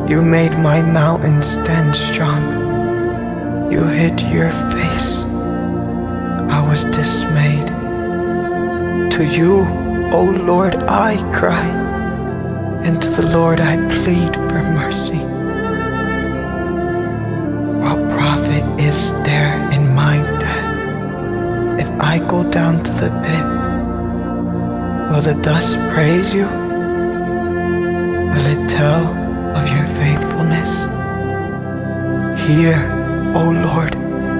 you made my mountain stand strong. You hid your face. I was dismayed. To you, O Lord, I cry, and to the Lord I plead for mercy. What profit is there in my death? If I go down to the pit, will the dust praise you? Will it tell of your faithfulness? Hear, O Lord,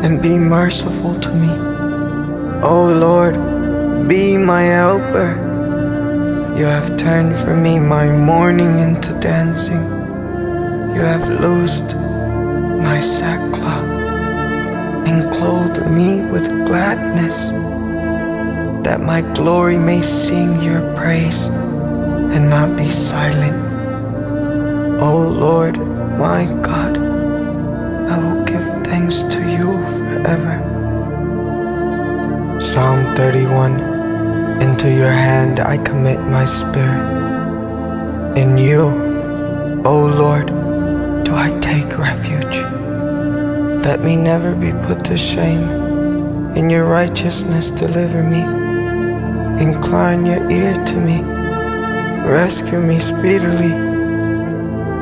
and be merciful to me. O Lord, be my helper. You have turned for me my mourning into dancing. You have loosed my sackcloth and clothed me with gladness, that my glory may sing your praise and not be silent. O Lord, my God, I will give thanks to you forever. Psalm 31. Into your hand I commit my spirit. In you, O Lord, do I take refuge. Let me never be put to shame. In your righteousness deliver me. Incline your ear to me. Rescue me speedily.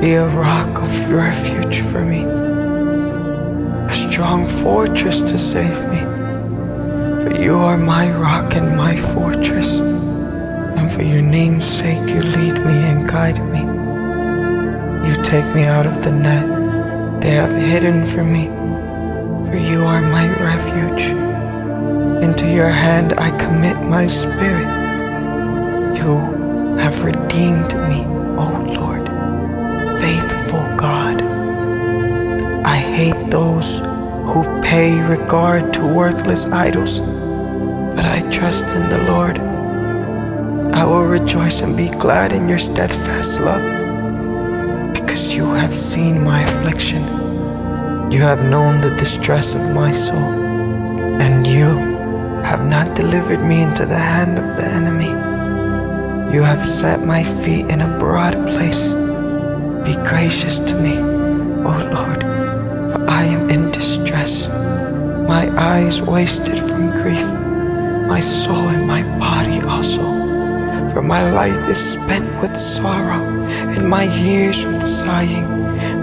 Be a rock of refuge for me, a strong fortress to save me. For you are my rock and my fortress, and for your name's sake you lead me and guide me. You take me out of the net they have hidden for me, for you are my refuge. Into your hand I commit my spirit. You have redeemed me, O Lord, faithful God. I hate those who pay regard to worthless idols, but I trust in the Lord. I will rejoice and be glad in your steadfast love, because you have seen my affliction. You have known the distress of my soul, and you have not delivered me into the hand of the enemy. You have set my feet in a broad place. Be gracious to me, O Lord, for I am in distress. My eyes wasted from grief, my soul and my body also. For my life is spent with sorrow, and my years with sighing.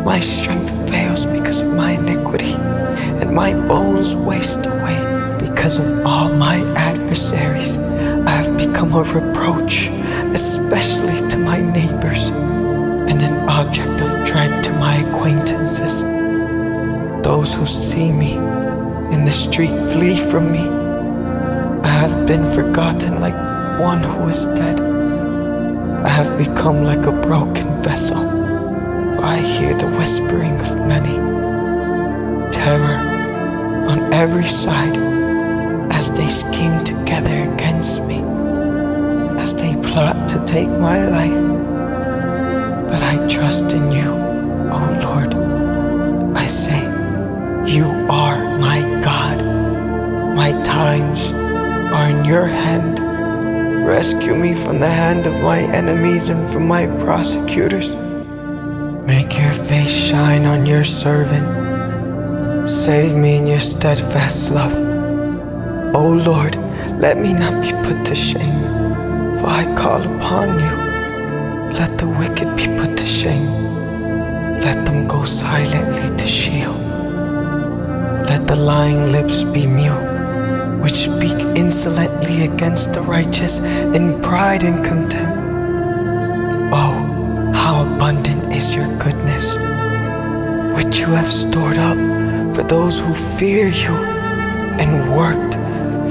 My strength fails because of my iniquity, and my bones waste away because of all my adversaries. I have become a reproach, especially to my neighbors, and an object of dread to my acquaintances. Those who see me in the street flee from me. I have been forgotten like one who is dead. I have become like a broken vessel, for I hear the whispering of many. Terror on every side as they scheme together against me, as they plot to take my life. But I trust in you, O Lord. I say, you are my God. My times are in your hand. Rescue me from the hand of my enemies and from my prosecutors. Make your face shine on your servant. Save me in your steadfast love. O Lord, let me not be put to shame, for I call upon you. Let the wicked be put to shame. Let them go silently to Sheol. Let the lying lips be mute, which speak insolently against the righteous in pride and contempt. Oh, how abundant is your goodness, which you have stored up for those who fear you, and worked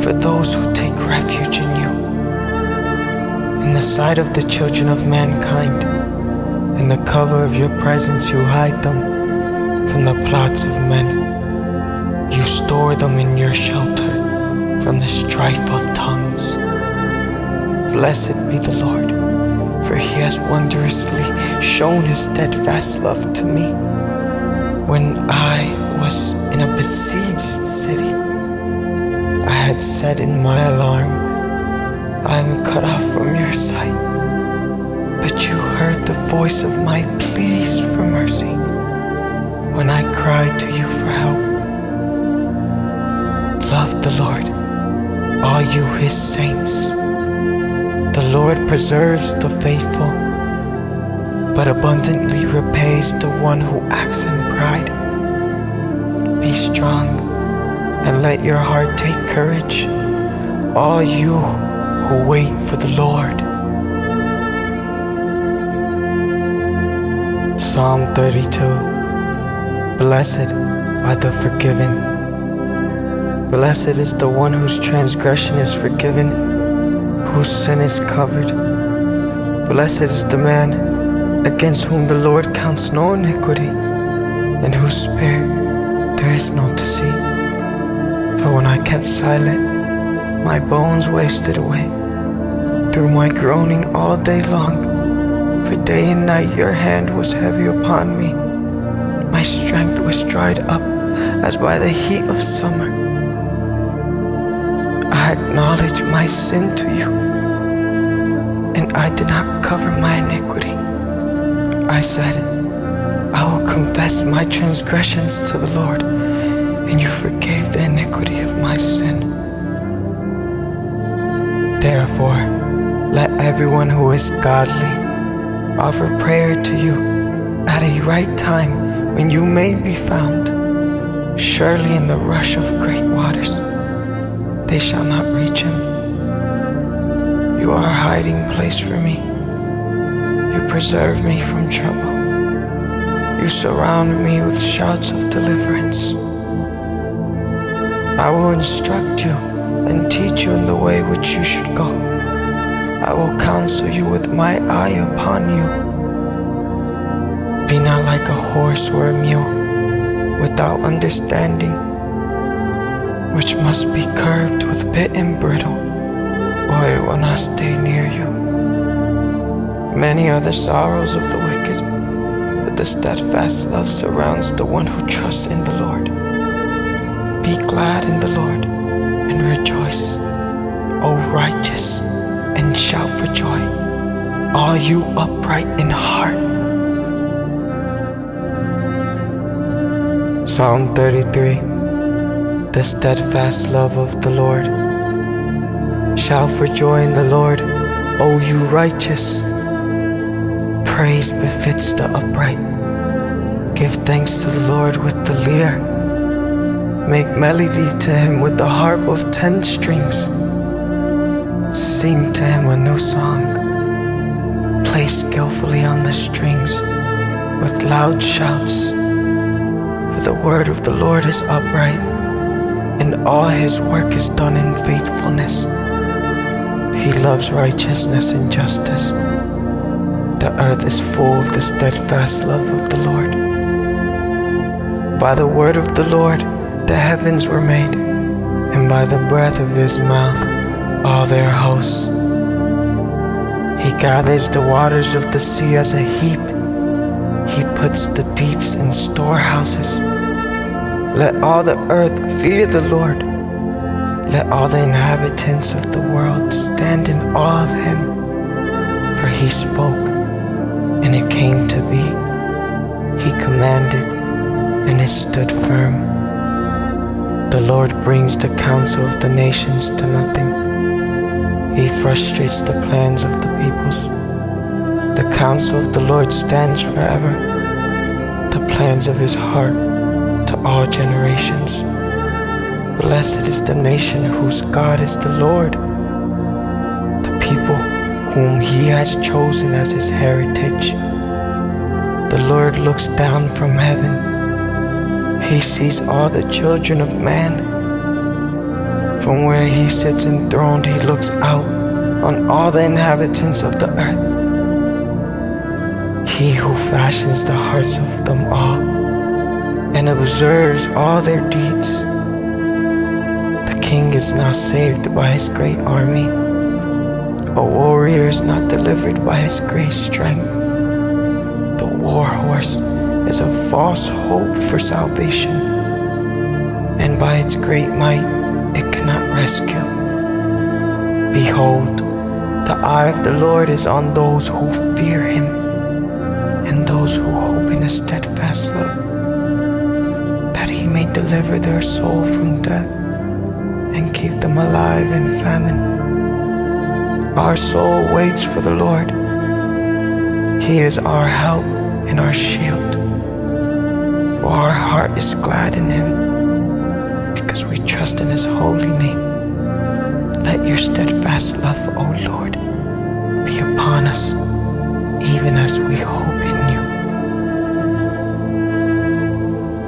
for those who take refuge in you. In the sight of the children of mankind, in the cover of your presence you hide them from the plots of men. You store them in your shelter from the strife of tongues. Blessed be the Lord, for he has wondrously shown his steadfast love to me. When I was in a besieged city, I had said in my alarm, I am cut off from your sight. But you heard the voice of my pleas for mercy when I cried to you for help. Love the Lord, all you his saints. The Lord preserves the faithful, but abundantly repays the one who acts in pride. Be strong and let your heart take courage, all you who wait for the Lord. Psalm 32. Blessed are the forgiven. Blessed is the one whose transgression is forgiven, whose sin is covered. Blessed is the man against whom the Lord counts no iniquity, in whose spirit there is no deceit. For when I kept silent, my bones wasted away through my groaning all day long. For day and night your hand was heavy upon me. My strength was dried up as by the heat of summer. I acknowledged my sin to you, and I did not cover my iniquity. I said, I will confess my transgressions to the Lord, and you forgave the iniquity of my sin. Therefore, let everyone who is godly offer prayer to you at a right time when you may be found. Surely in the rush of great waters they shall not reach him. You are a hiding place for me. You preserve me from trouble. You surround me with shouts of deliverance. I will instruct you and teach you in the way which you should go. I will counsel you with my eye upon you. Be not like a horse or a mule without understanding, which must be curbed with bit and bridle, or it will not stay near you. Many are the sorrows of the wicked, but the steadfast love surrounds the one who trusts in the Lord. Be glad in the Lord and rejoice, O righteous, and shout for joy, all you upright in heart. Psalm 33. The steadfast love of the Lord. Shout for joy in the Lord, O you righteous. Praise befits the upright. Give thanks to the Lord with the lyre. Make melody to him with the harp of 10 strings. Sing to him a new song. Play skillfully on the strings with loud shouts. For the word of the Lord is upright, and all his work is done in faithfulness. He loves righteousness and justice. The earth is full of the steadfast love of the Lord. By the word of the Lord the heavens were made, and by the breath of his mouth all their hosts. He gathers the waters of the sea as a heap. He puts the deeps in storehouses. Let all the earth fear the Lord. Let all the inhabitants of the world stand in awe of him. For he spoke, and it came to be. He commanded, and it stood firm. The Lord brings the counsel of the nations to nothing. He frustrates the plans of the peoples. The counsel of the Lord stands forever, the plans of his heart to all generations. Blessed is the nation whose God is the Lord, the people whom he has chosen as his heritage. The Lord looks down from heaven. He sees all the children of man. From where he sits enthroned, he looks out on all the inhabitants of the earth. He who fashions the hearts of them all and observes all their deeds. The king is not saved by his great army. A warrior is not delivered by his great strength. The war horse is a false hope for salvation, and by its great might it cannot rescue. Behold, the eye of the Lord is on those who fear him, and those who hope in his steadfast love, that he may deliver their soul from death and keep them alive in famine. Our soul waits for the Lord. He is our help and our shield. For our heart is glad in him, because we trust in his holy name. Let your steadfast love, O Lord, be upon us, even as we hope in you.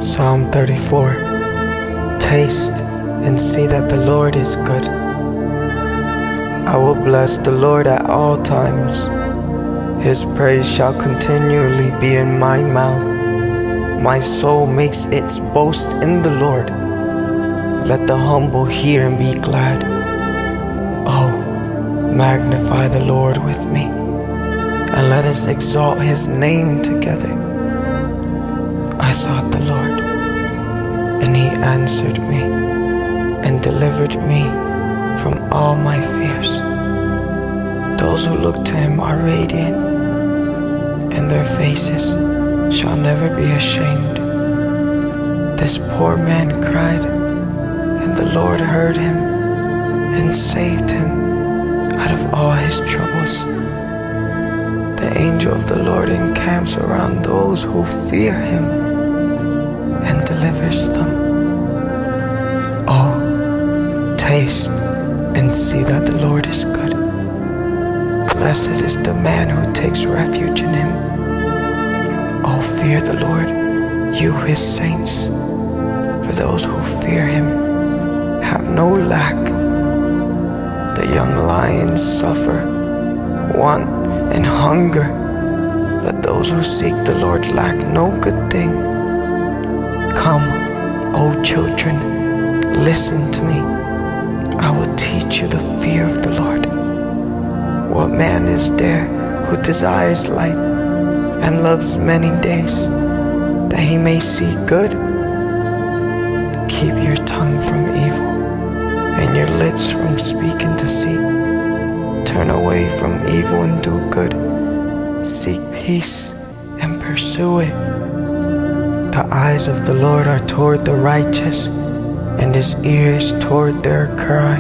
Psalm 34. Taste and see that the Lord is good. I will bless the Lord at all times. His praise shall continually be in my mouth. My soul makes its boast in the Lord. Let the humble hear and be glad. Oh, magnify the Lord with me, and let us exalt his name together. I sought the Lord, and he answered me, and delivered me from all my fears. Those who look to him are radiant, and their faces shall never be ashamed. This poor man cried, and the Lord heard him and saved him out of all his troubles. The angel of the Lord encamps around those who fear him and delivers them. Oh, taste and see that the Lord is good. Blessed is the man who takes refuge in him. Oh, fear the Lord, you his saints, for those who fear him have no lack. The young lions suffer want and hunger, but those who seek the Lord lack no good thing. Come, O children, listen to me. I will teach you the fear of the Lord. What man is there who desires life and loves many days, that he may see good? Keep your tongue from evil and your lips from speaking deceit. Turn away from evil and do good. Seek peace and pursue it. The eyes of the Lord are toward the righteous, and his ears toward their cry.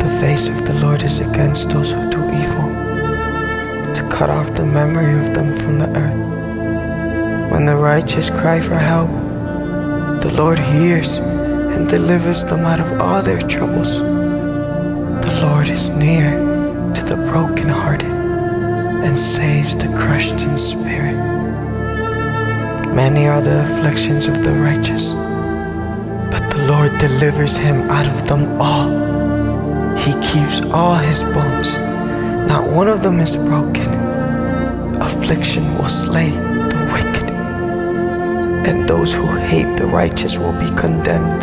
The face of the Lord is against those who do evil, to cut off the memory of them from the earth. When the righteous cry for help, the Lord hears and delivers them out of all their troubles. The Lord is near to the brokenhearted and saves the crushed in spirit. Many are the afflictions of the righteous, but the Lord delivers him out of them all. He keeps all his bones, not one of them is broken. Affliction will slay the wicked, and those who hate the righteous will be condemned.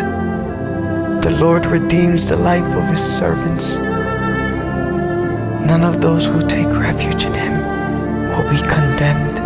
The Lord redeems the life of his servants. None of those who take refuge in him will be condemned.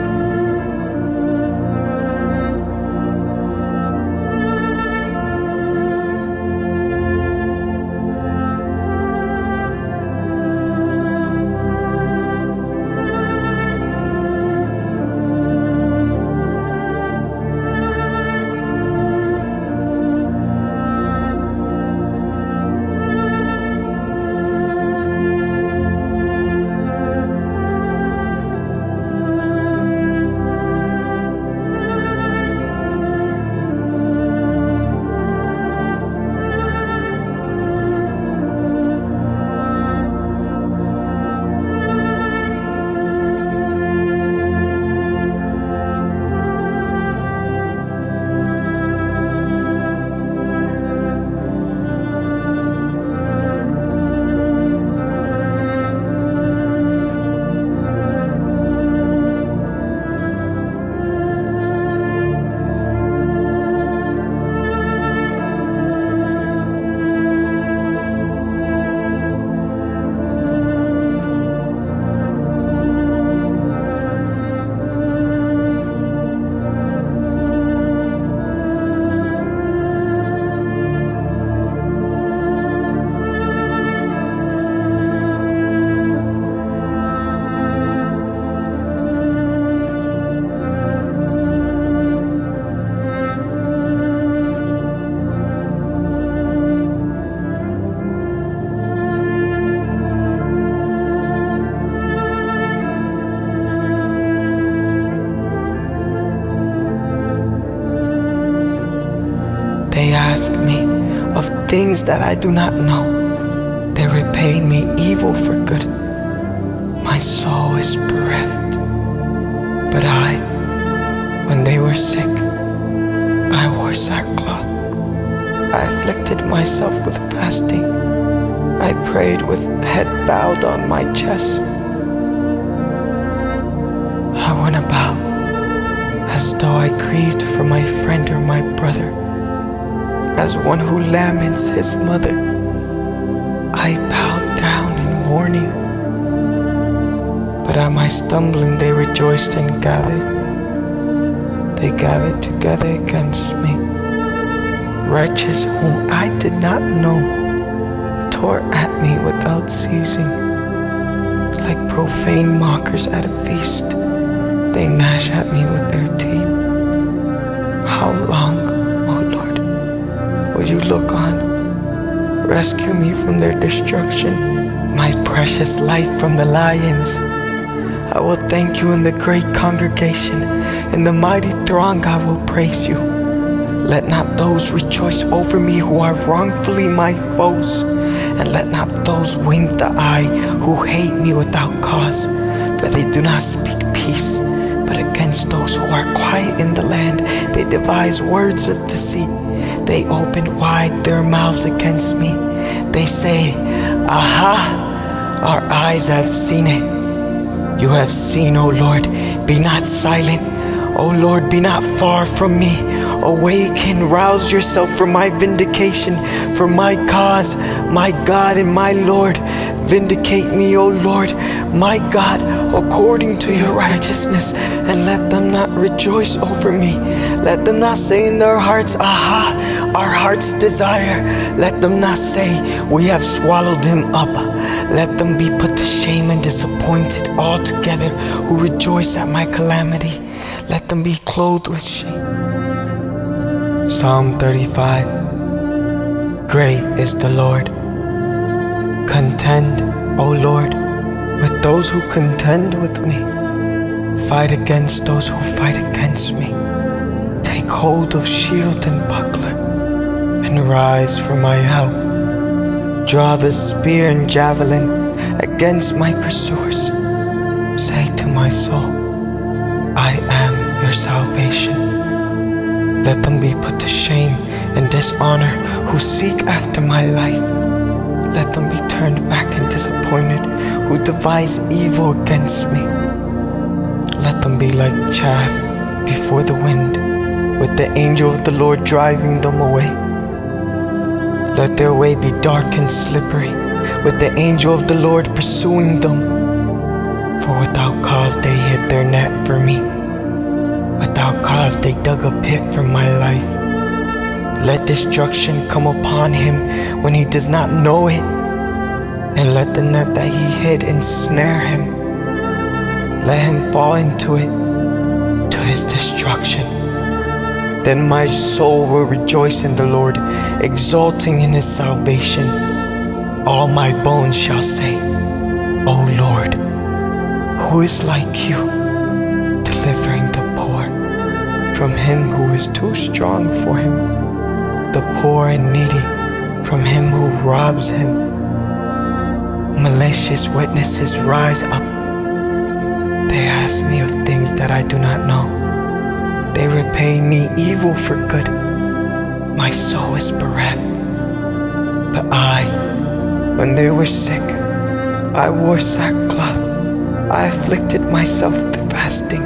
They ask me of things that I do not know. They repay me evil for good. My soul is bereft. But I, when they were sick, I wore sackcloth. I afflicted myself with fasting. I prayed with head bowed on my chest. I went about as though I grieved for my friend or my brother, as one who laments his mother. I bowed down in mourning, but at my stumbling they rejoiced and gathered. They gathered together against me. Wretches whom I did not know tore at me without ceasing. Like profane mockers at a feast, they gnash at me with their teeth. How long, O Lord, will you look on? Rescue me from their destruction, my precious life from the lions. I will thank you in the great congregation. In the mighty throng I will praise you. Let not those rejoice over me who are wrongfully my foes, and let not those wink the eye who hate me without cause. For they do not speak peace, but against those who are quiet in the land they devise words of deceit. They open wide their mouths against me. They say, Aha! Our eyes have seen it. You have seen, O Lord, be not silent. O Lord, be not far from me. Awake and rouse yourself for my vindication, for my cause, my God and my Lord. Vindicate me, O Lord, my God, according to your righteousness, and let them not rejoice over me. Let them not say in their hearts, Aha, our heart's desire. Let them not say, we have swallowed him up. Let them be put to shame and disappointed altogether who rejoice at my calamity. Let them be clothed with shame. Psalm 35. Great is the Lord. Contend, O Lord, with those who contend with me. Fight against those who fight against me. Take hold of shield and buckler, and rise for my help. Draw the spear and javelin against my pursuers. Say to my soul, I am your salvation. Let them be put to shame and dishonor who seek after my life. Let them be turned back and disappointed who devise evil against me. Let them be like chaff before the wind, with the angel of the Lord driving them away. Let their way be dark and slippery, with the angel of the Lord pursuing them. For without cause they hid their net for me. Without cause they dug a pit for my life. Let destruction come upon him when he does not know it, and let the net that he hid ensnare him. Let him fall into it, to his destruction. Then my soul will rejoice in the Lord, exulting in his salvation. All my bones shall say, O Lord, who is like you, delivering the poor from him who is too strong for him, the poor and needy from him who robs him. Malicious witnesses rise up. They ask me of things that I do not know. They repay me evil for good. My soul is bereft. But I, when they were sick, I wore sackcloth. I afflicted myself with fasting.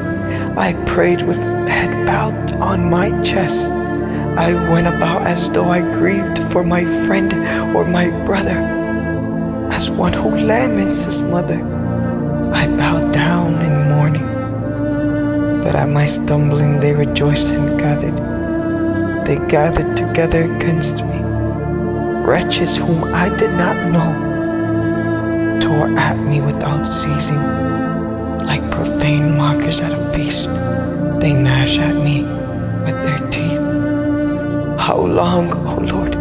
I prayed with head bowed on my chest. I went about as though I grieved for my friend or my brother, as one who laments his mother. I bowed down in mourning, but at my stumbling they rejoiced and gathered. They gathered together against me. Wretches whom I did not know tore at me without ceasing. Like profane mockers at a feast, they gnash at me with their teeth. How long, O Lord,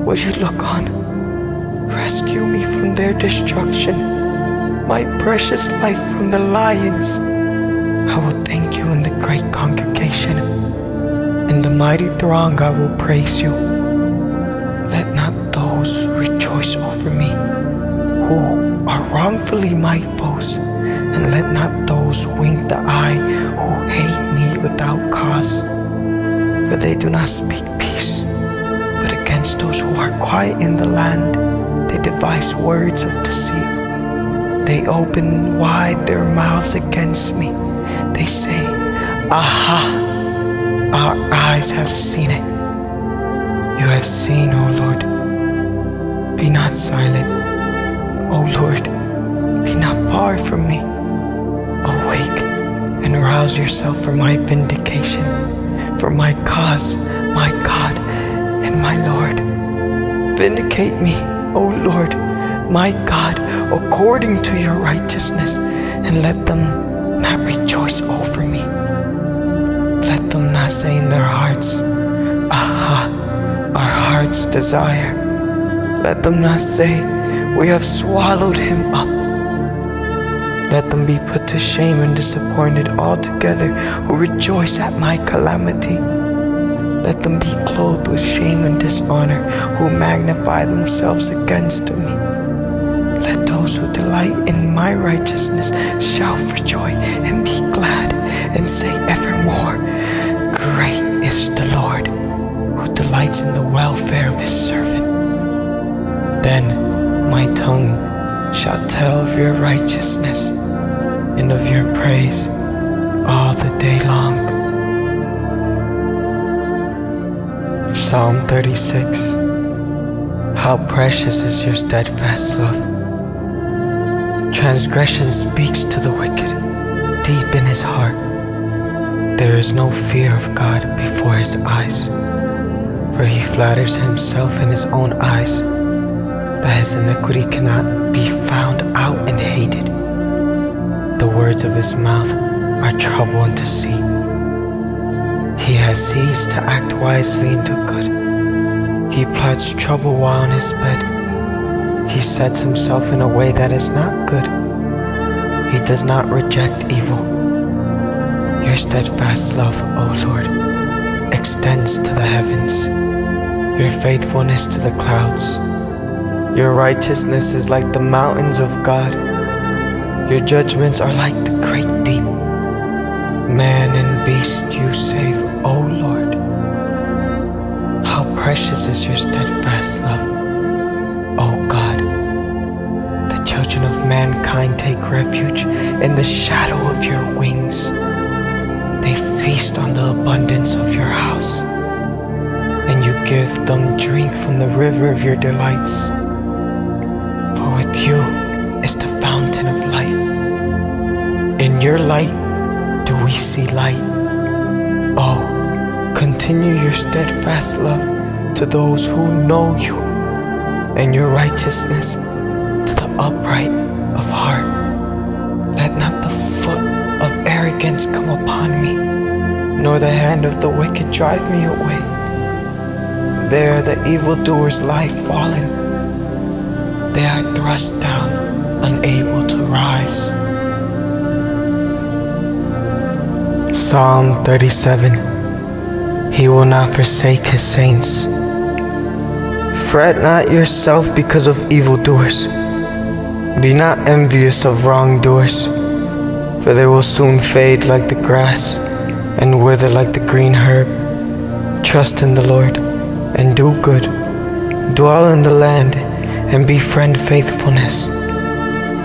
will you look on? Rescue me from their destruction, my precious life from the lions. I will thank you in the great congregation. In In the mighty throng I will praise you. Let not those rejoice over me who are wrongfully my foes, and let not those wink the eye who hate me without cause. For they do not speak peace, but against those who are quiet in the land, they devise words of deceit. They open wide their mouths against me. They say, Aha! Our eyes have seen it. You have seen, O Lord. Be not silent. O Lord, be not far from me. Awake and rouse yourself for my vindication, for my cause, my God and my Lord. Vindicate me, O Lord, my God, according to your righteousness, and let them not rejoice over me. Let them not say in their hearts, Aha, our heart's desire. Let them not say, we have swallowed him up. Let them be put to shame and disappointed altogether who rejoice at my calamity. Let them be clothed with shame and dishonor who magnify themselves against me. Let those who delight in my righteousness shout for joy and be glad and say evermore, Great is the Lord, who delights in the welfare of his servant. Then my tongue shall tell of your righteousness and of your praise all the day long. Psalm 36. How precious is your steadfast love! Transgression speaks to the wicked, deep in his heart. There is no fear of God before his eyes, for he flatters himself in his own eyes that his iniquity cannot be found out and hated. The words of his mouth are trouble and deceit. He has ceased to act wisely and do good. He plots trouble while on his bed. He sets himself in a way that is not good. He does not reject evil. Your steadfast love, O Lord, extends to the heavens, your faithfulness to the clouds. Your righteousness is like the mountains of God. Your judgments are like the great deep. Man and beast you save, O Lord. How precious is your steadfast love, O God. The children of mankind take refuge in the shadow of your wings. They feast on the abundance of your house, and you give them drink from the river of your delights. For with you is the fountain of life. In your light do we see light. Oh, continue your steadfast love to those who know you, and your righteousness to the upright of heart. Let not the foot of arrogance come upon me, nor the hand of the wicked drive me away. There the evildoers lie fallen. They are thrust down, unable to rise. Psalm 37. He will not forsake his saints. Fret not yourself because of evildoers. Be not envious of wrongdoers, for they will soon fade like the grass and wither like the green herb. Trust in the Lord and do good. Dwell in the land and befriend faithfulness.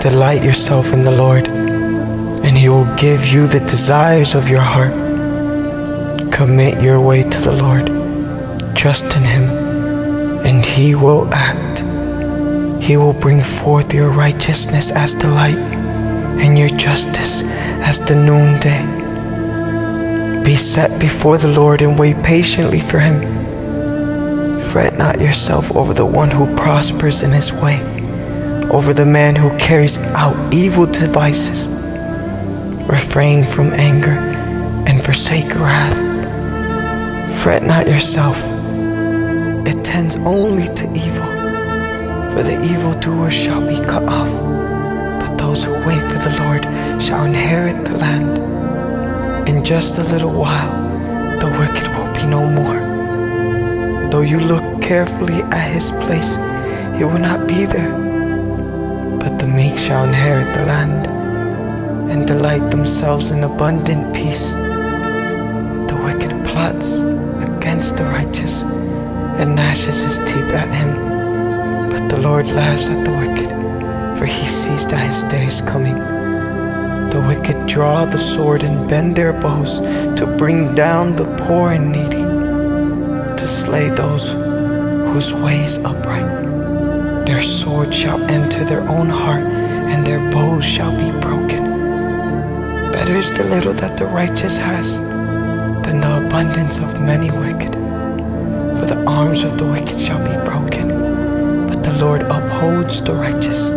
Delight yourself in the Lord, and he will give you the desires of your heart. Commit your way to the Lord. Trust in him, and he will act. He will bring forth your righteousness as the light, and your justice as the noonday. Be set before the Lord and wait patiently for him. Fret not yourself over the one who prospers in his way, over the man who carries out evil devices. Refrain from anger and forsake wrath. Fret not yourself. It tends only to evil, for the evildoer shall be cut off, but those who wait for the Lord shall inherit the land. In just a little while, the wicked will be be no more. Though you look carefully at his place, he will not be there. But the meek shall inherit the land, and delight themselves in abundant peace. The wicked plots against the righteous, and gnashes his teeth at him. But the Lord laughs at the wicked, for he sees that his day is coming. The wicked draw the sword and bend their bows to bring down the poor and needy, to slay those whose way is upright. Their sword shall enter their own heart, and their bows shall be broken. Better is the little that the righteous has than the abundance of many wicked. For the arms of the wicked shall be broken, but the Lord upholds the righteous.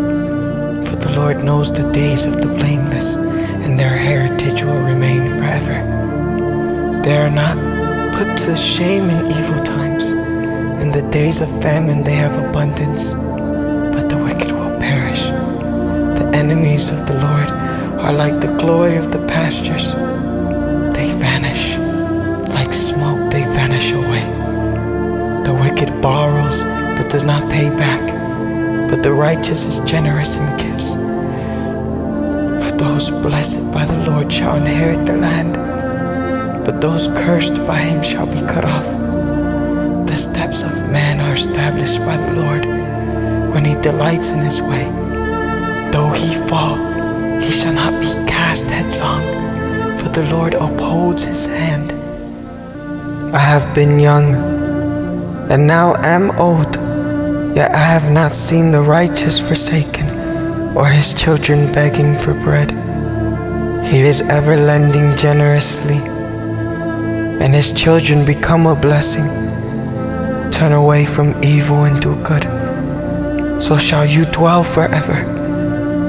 For the Lord knows the days of the blameless, and their heritage will remain forever. They are not put to shame in evil times. In the days of famine they have abundance, but the wicked will perish. The enemies of the Lord are like the glory of the pastures. They vanish. Like smoke they vanish away. The wicked borrows but does not pay back, but the righteous is generous in gifts. For those blessed by the Lord shall inherit the land, but those cursed by him shall be cut off. The steps of man are established by the Lord, when he delights in his way. Though he fall, he shall not be cast headlong, for the Lord upholds his hand. I have been young, and now am old, yet I have not seen the righteous forsaken, or his children begging for bread. He is ever lending generously, and his children become a blessing. Turn away from evil and do good, so shall you dwell forever.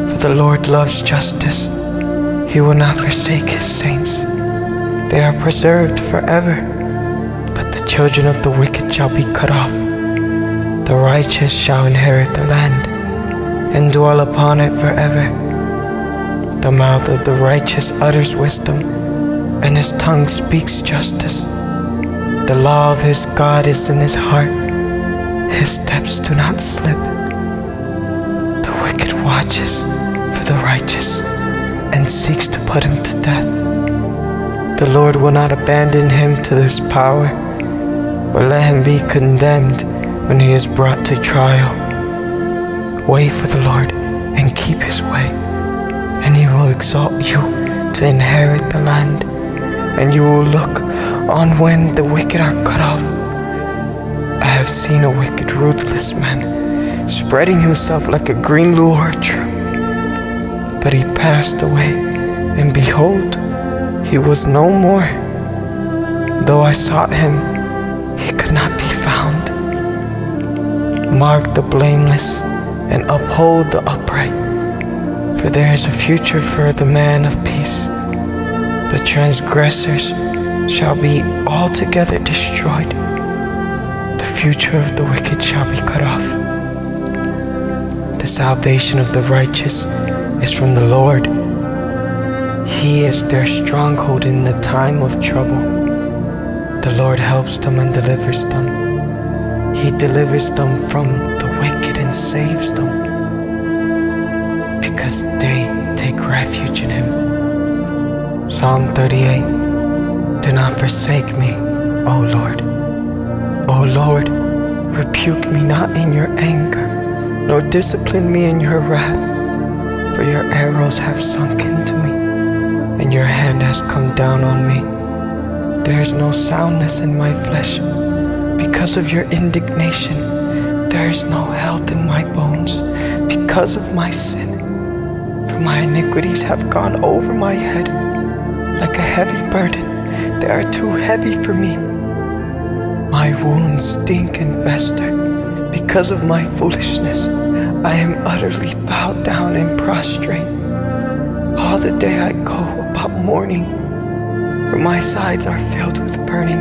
For the Lord loves justice. He will not forsake his saints. They are preserved forever, but the children of the wicked shall be cut off. The righteous shall inherit the land, and dwell upon it forever. The mouth of the righteous utters wisdom, and his tongue speaks justice. The law of his God is in his heart. His steps do not slip. The wicked watches for the righteous, and seeks to put him to death. The Lord will not abandon him to this power, or let him be condemned when he is brought to trial. Wait for the Lord and keep his way, and he will exalt you to inherit the land, and you will look on when the wicked are cut off. I have seen a wicked, ruthless man spreading himself like a green luarcher, but he passed away, and behold, he was no more. Though I sought him, he could not be found. Mark the blameless and uphold the upright, for there is a future for the man of peace. The transgressors shall be altogether destroyed. The future of the wicked shall be cut off. The salvation of the righteous is from the Lord. He is their stronghold in the time of trouble. The Lord helps them and delivers them. He delivers them from the wicked and saves them, because they take refuge in him. Psalm 38. Do not forsake me, O Lord. O Lord, rebuke me not in your anger, nor discipline me in your wrath. For your arrows have sunk into me, and your hand has come down on me. There is no soundness in my flesh. Because of your indignation, there is no health in my bones, because of my sin. For my iniquities have gone over my head like a heavy burden. They are too heavy for me. My wounds stink and fester. Because of my foolishness, I am utterly bowed down and prostrate. All the day I go about mourning, for my sides are filled with burning,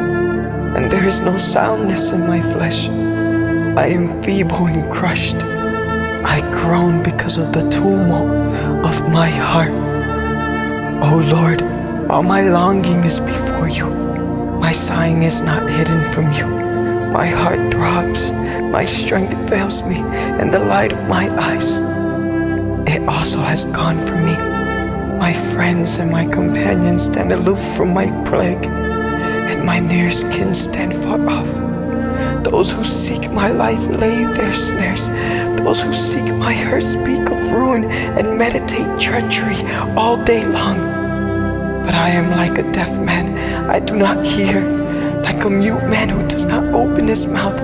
and there is no soundness in my flesh. I am feeble and crushed. I groan because of the tumult of my heart. O Lord, all my longing is before you. My sighing is not hidden from you. My heart throbs, my strength fails me, and the light of my eyes, it also has gone from me. My friends and my companions stand aloof from my plague, and my nearest kin stand far off. Those who seek my life lay their snares. Those who seek my hurt speak of ruin and meditate treachery all day long. But I am like a deaf man, I do not hear. Like a mute man who does not open his mouth,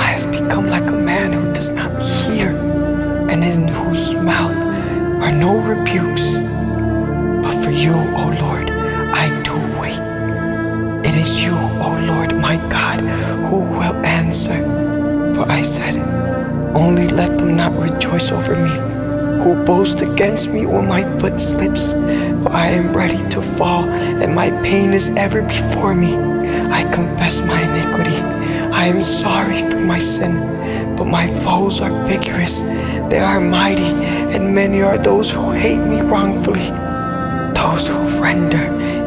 I have become like a man who does not hear, and in whose mouth are no rebukes. But for you, O Lord, I do wait. It is you, O Lord, my God, who will answer. For I said, only let them not rejoice over me, who boast against me when my foot slips. For I am ready to fall, and my pain is ever before me. I confess my iniquity. I am sorry for my sin, but my foes are vigorous. They are mighty, and many are those who hate me wrongfully. Those who render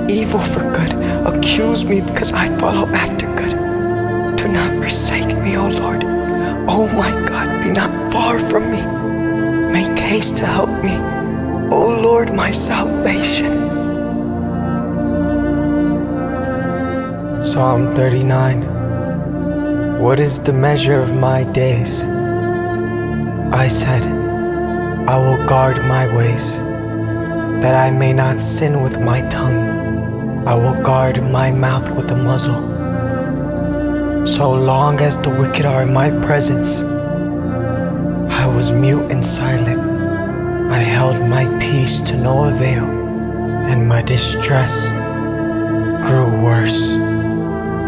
evil for good accuse me because I follow after good. Do not forsake me, O Lord. O my God, be not far from me. Make haste to help me, O Lord, my salvation. Psalm 39. What is the measure of my days? I said, I will guard my ways, that I may not sin with my tongue. I will guard my mouth with a muzzle. So long as the wicked are in my presence, I was mute and silent. I held my peace to no avail, and my distress grew worse.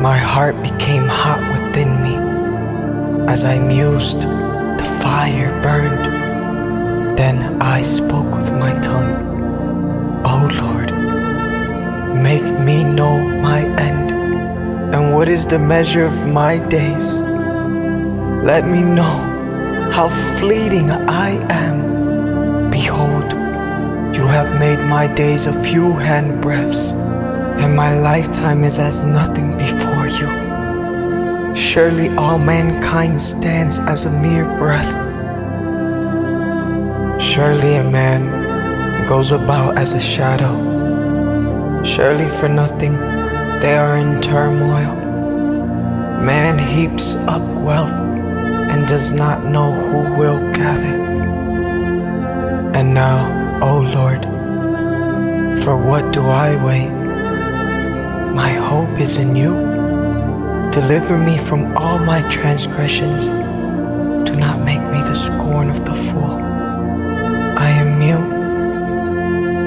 My heart became hot within me. As I mused, the fire burned. Then I spoke with my tongue. O Lord, make me know my end, and what is the measure of my days. Let me know how fleeting I am. Behold, you have made my days a few handbreadths, and my lifetime is as nothing before you. Surely all mankind stands as a mere breath. Surely a man goes about as a shadow. Surely for nothing they are in turmoil. Man heaps up wealth and does not know who will gather. And now, O Lord, for what do I wait? My hope is in you. Deliver me from all my transgressions. Do not make me the scorn of the fool. I am mute.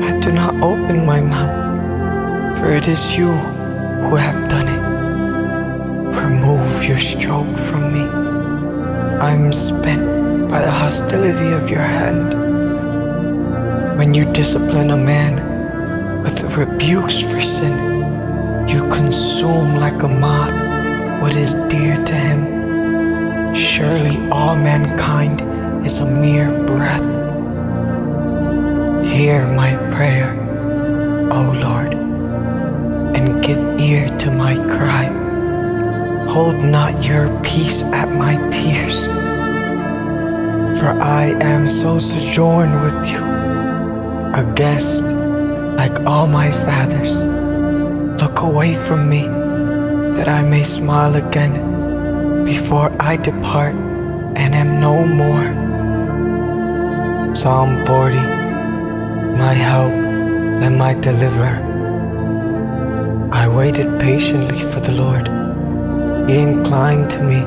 I do not open my mouth, for it is you who have done it. Remove your stroke from me. I am spent by the hostility of your hand. When you discipline a man with rebukes for sin, you consume like a moth what is dear to him. Surely all mankind is a mere breath. Hear my prayer, O Lord, and give ear to my cry. Hold not your peace at my tears, for I am so sojourned with you, a guest like all my fathers. Look away from me, that I may smile again before I depart and am no more. Psalm 40. My help and my deliverer. I waited patiently for the Lord. He inclined to me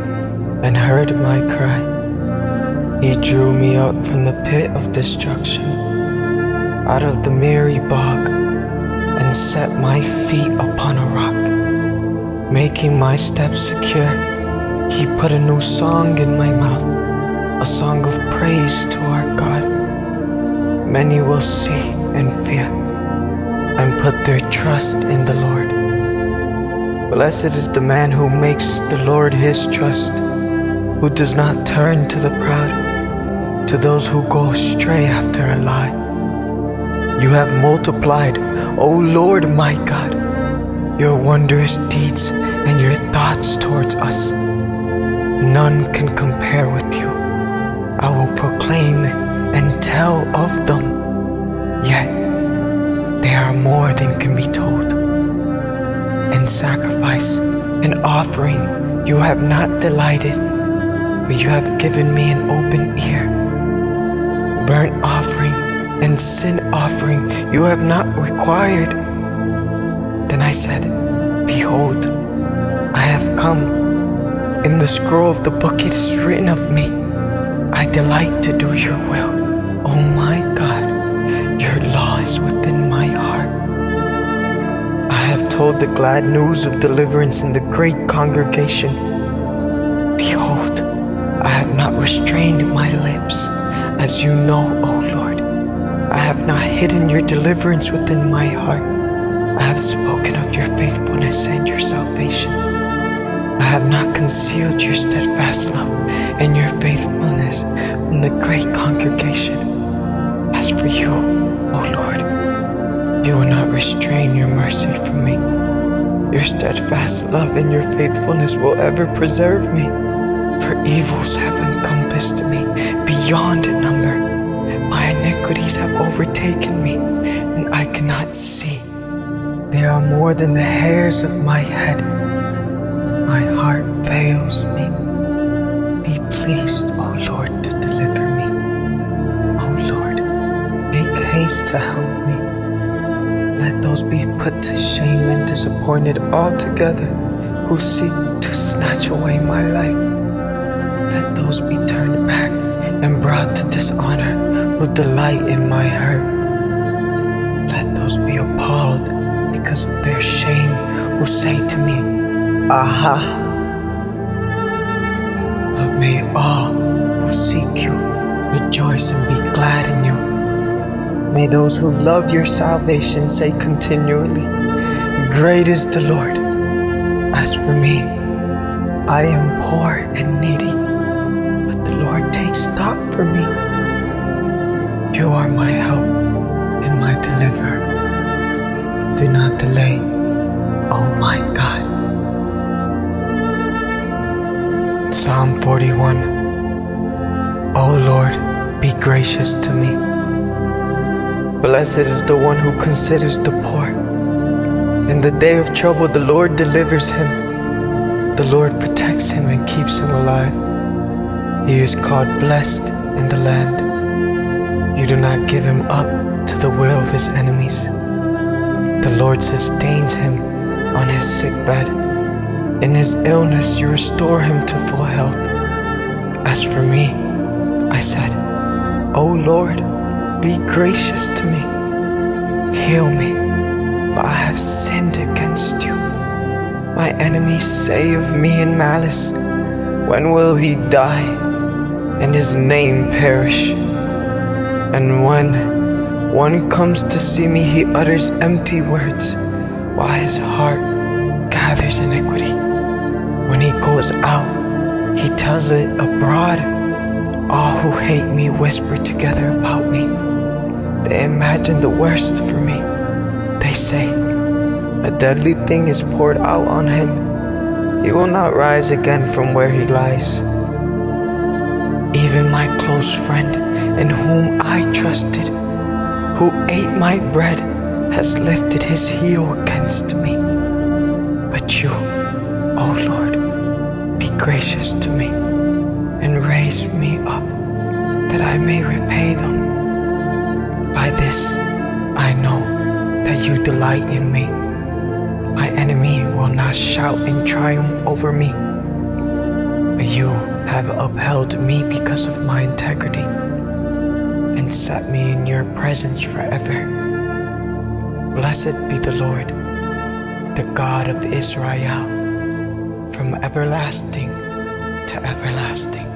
and heard my cry. He drew me up from the pit of destruction, out of the miry bog, and set my feet upon a rock, making my steps secure. He put a new song in my mouth, a song of praise to our God. Many will see and fear, and put their trust in the Lord. Blessed is the man who makes the Lord his trust, who does not turn to the proud, to those who go astray after a lie. You have multiplied, O Lord my God, your wondrous deeds and your thoughts towards us. None can compare with you. I will proclaim and tell of them, yet they are more than can be told. In sacrifice and offering you have not delighted, but you have given me an open ear. Burnt offering and sin offering you have not required. Then I said, behold, I have come. In the scroll of the book it is written of me, I delight to do your will. Oh my God, your law is within my heart. I have told the glad news of deliverance in the great congregation. Behold, I have not restrained my lips, as you know, O Lord. I have not hidden your deliverance within my heart. I have spoken of your faithfulness and your salvation. I have not concealed your steadfast love and your faithfulness from the great congregation. As for you, O Lord, you will not restrain your mercy from me. Your steadfast love and your faithfulness will ever preserve me. For evils have encompassed me beyond number. My iniquities have overtaken me, and I cannot see. They are more than the hairs of my head. My heart fails me. Be pleased, O Lord, to deliver me. O Lord, make haste to help me. Let those be put to shame and disappointed altogether who seek to snatch away my life. Let those be turned back and brought to dishonor who delight in my hurt. Let those be appalled because of their shame who say to me, Aha! But may all who seek you rejoice and be glad in you. May those who love your salvation say continually, Great is the Lord. As for me, I am poor and needy, but the Lord takes thought for me. You are my help and my deliverer. Do not delay, oh my God. Psalm 41. O Lord, be gracious to me. Blessed is the one who considers the poor. In the day of trouble, the Lord delivers him. The Lord protects him and keeps him alive. He is called blessed in the land. You do not give him up to the will of his enemies. The Lord sustains him on his sick bed. In his illness, you restore him to full health. As for me, I said, O Lord, be gracious to me. Heal me, for I have sinned against you. My enemies say of me in malice, when will he die, and his name perish? And when one comes to see me, he utters empty words, while his heart gathers iniquity. When he goes out, he tells it abroad. All who hate me whisper together about me. They imagine the worst for me. They say, a deadly thing is poured out on him. He will not rise again from where he lies. Even my close friend, in whom I trusted, who ate my bread, has lifted his heel against me. But you, O Lord, be gracious to me, and raise me up, that I may repay them. By this I know that you delight in me. My enemy will not shout in triumph over me, but you have upheld me because of my integrity, and set me in your presence forever. Blessed be the Lord, the God of Israel, from everlasting to everlasting.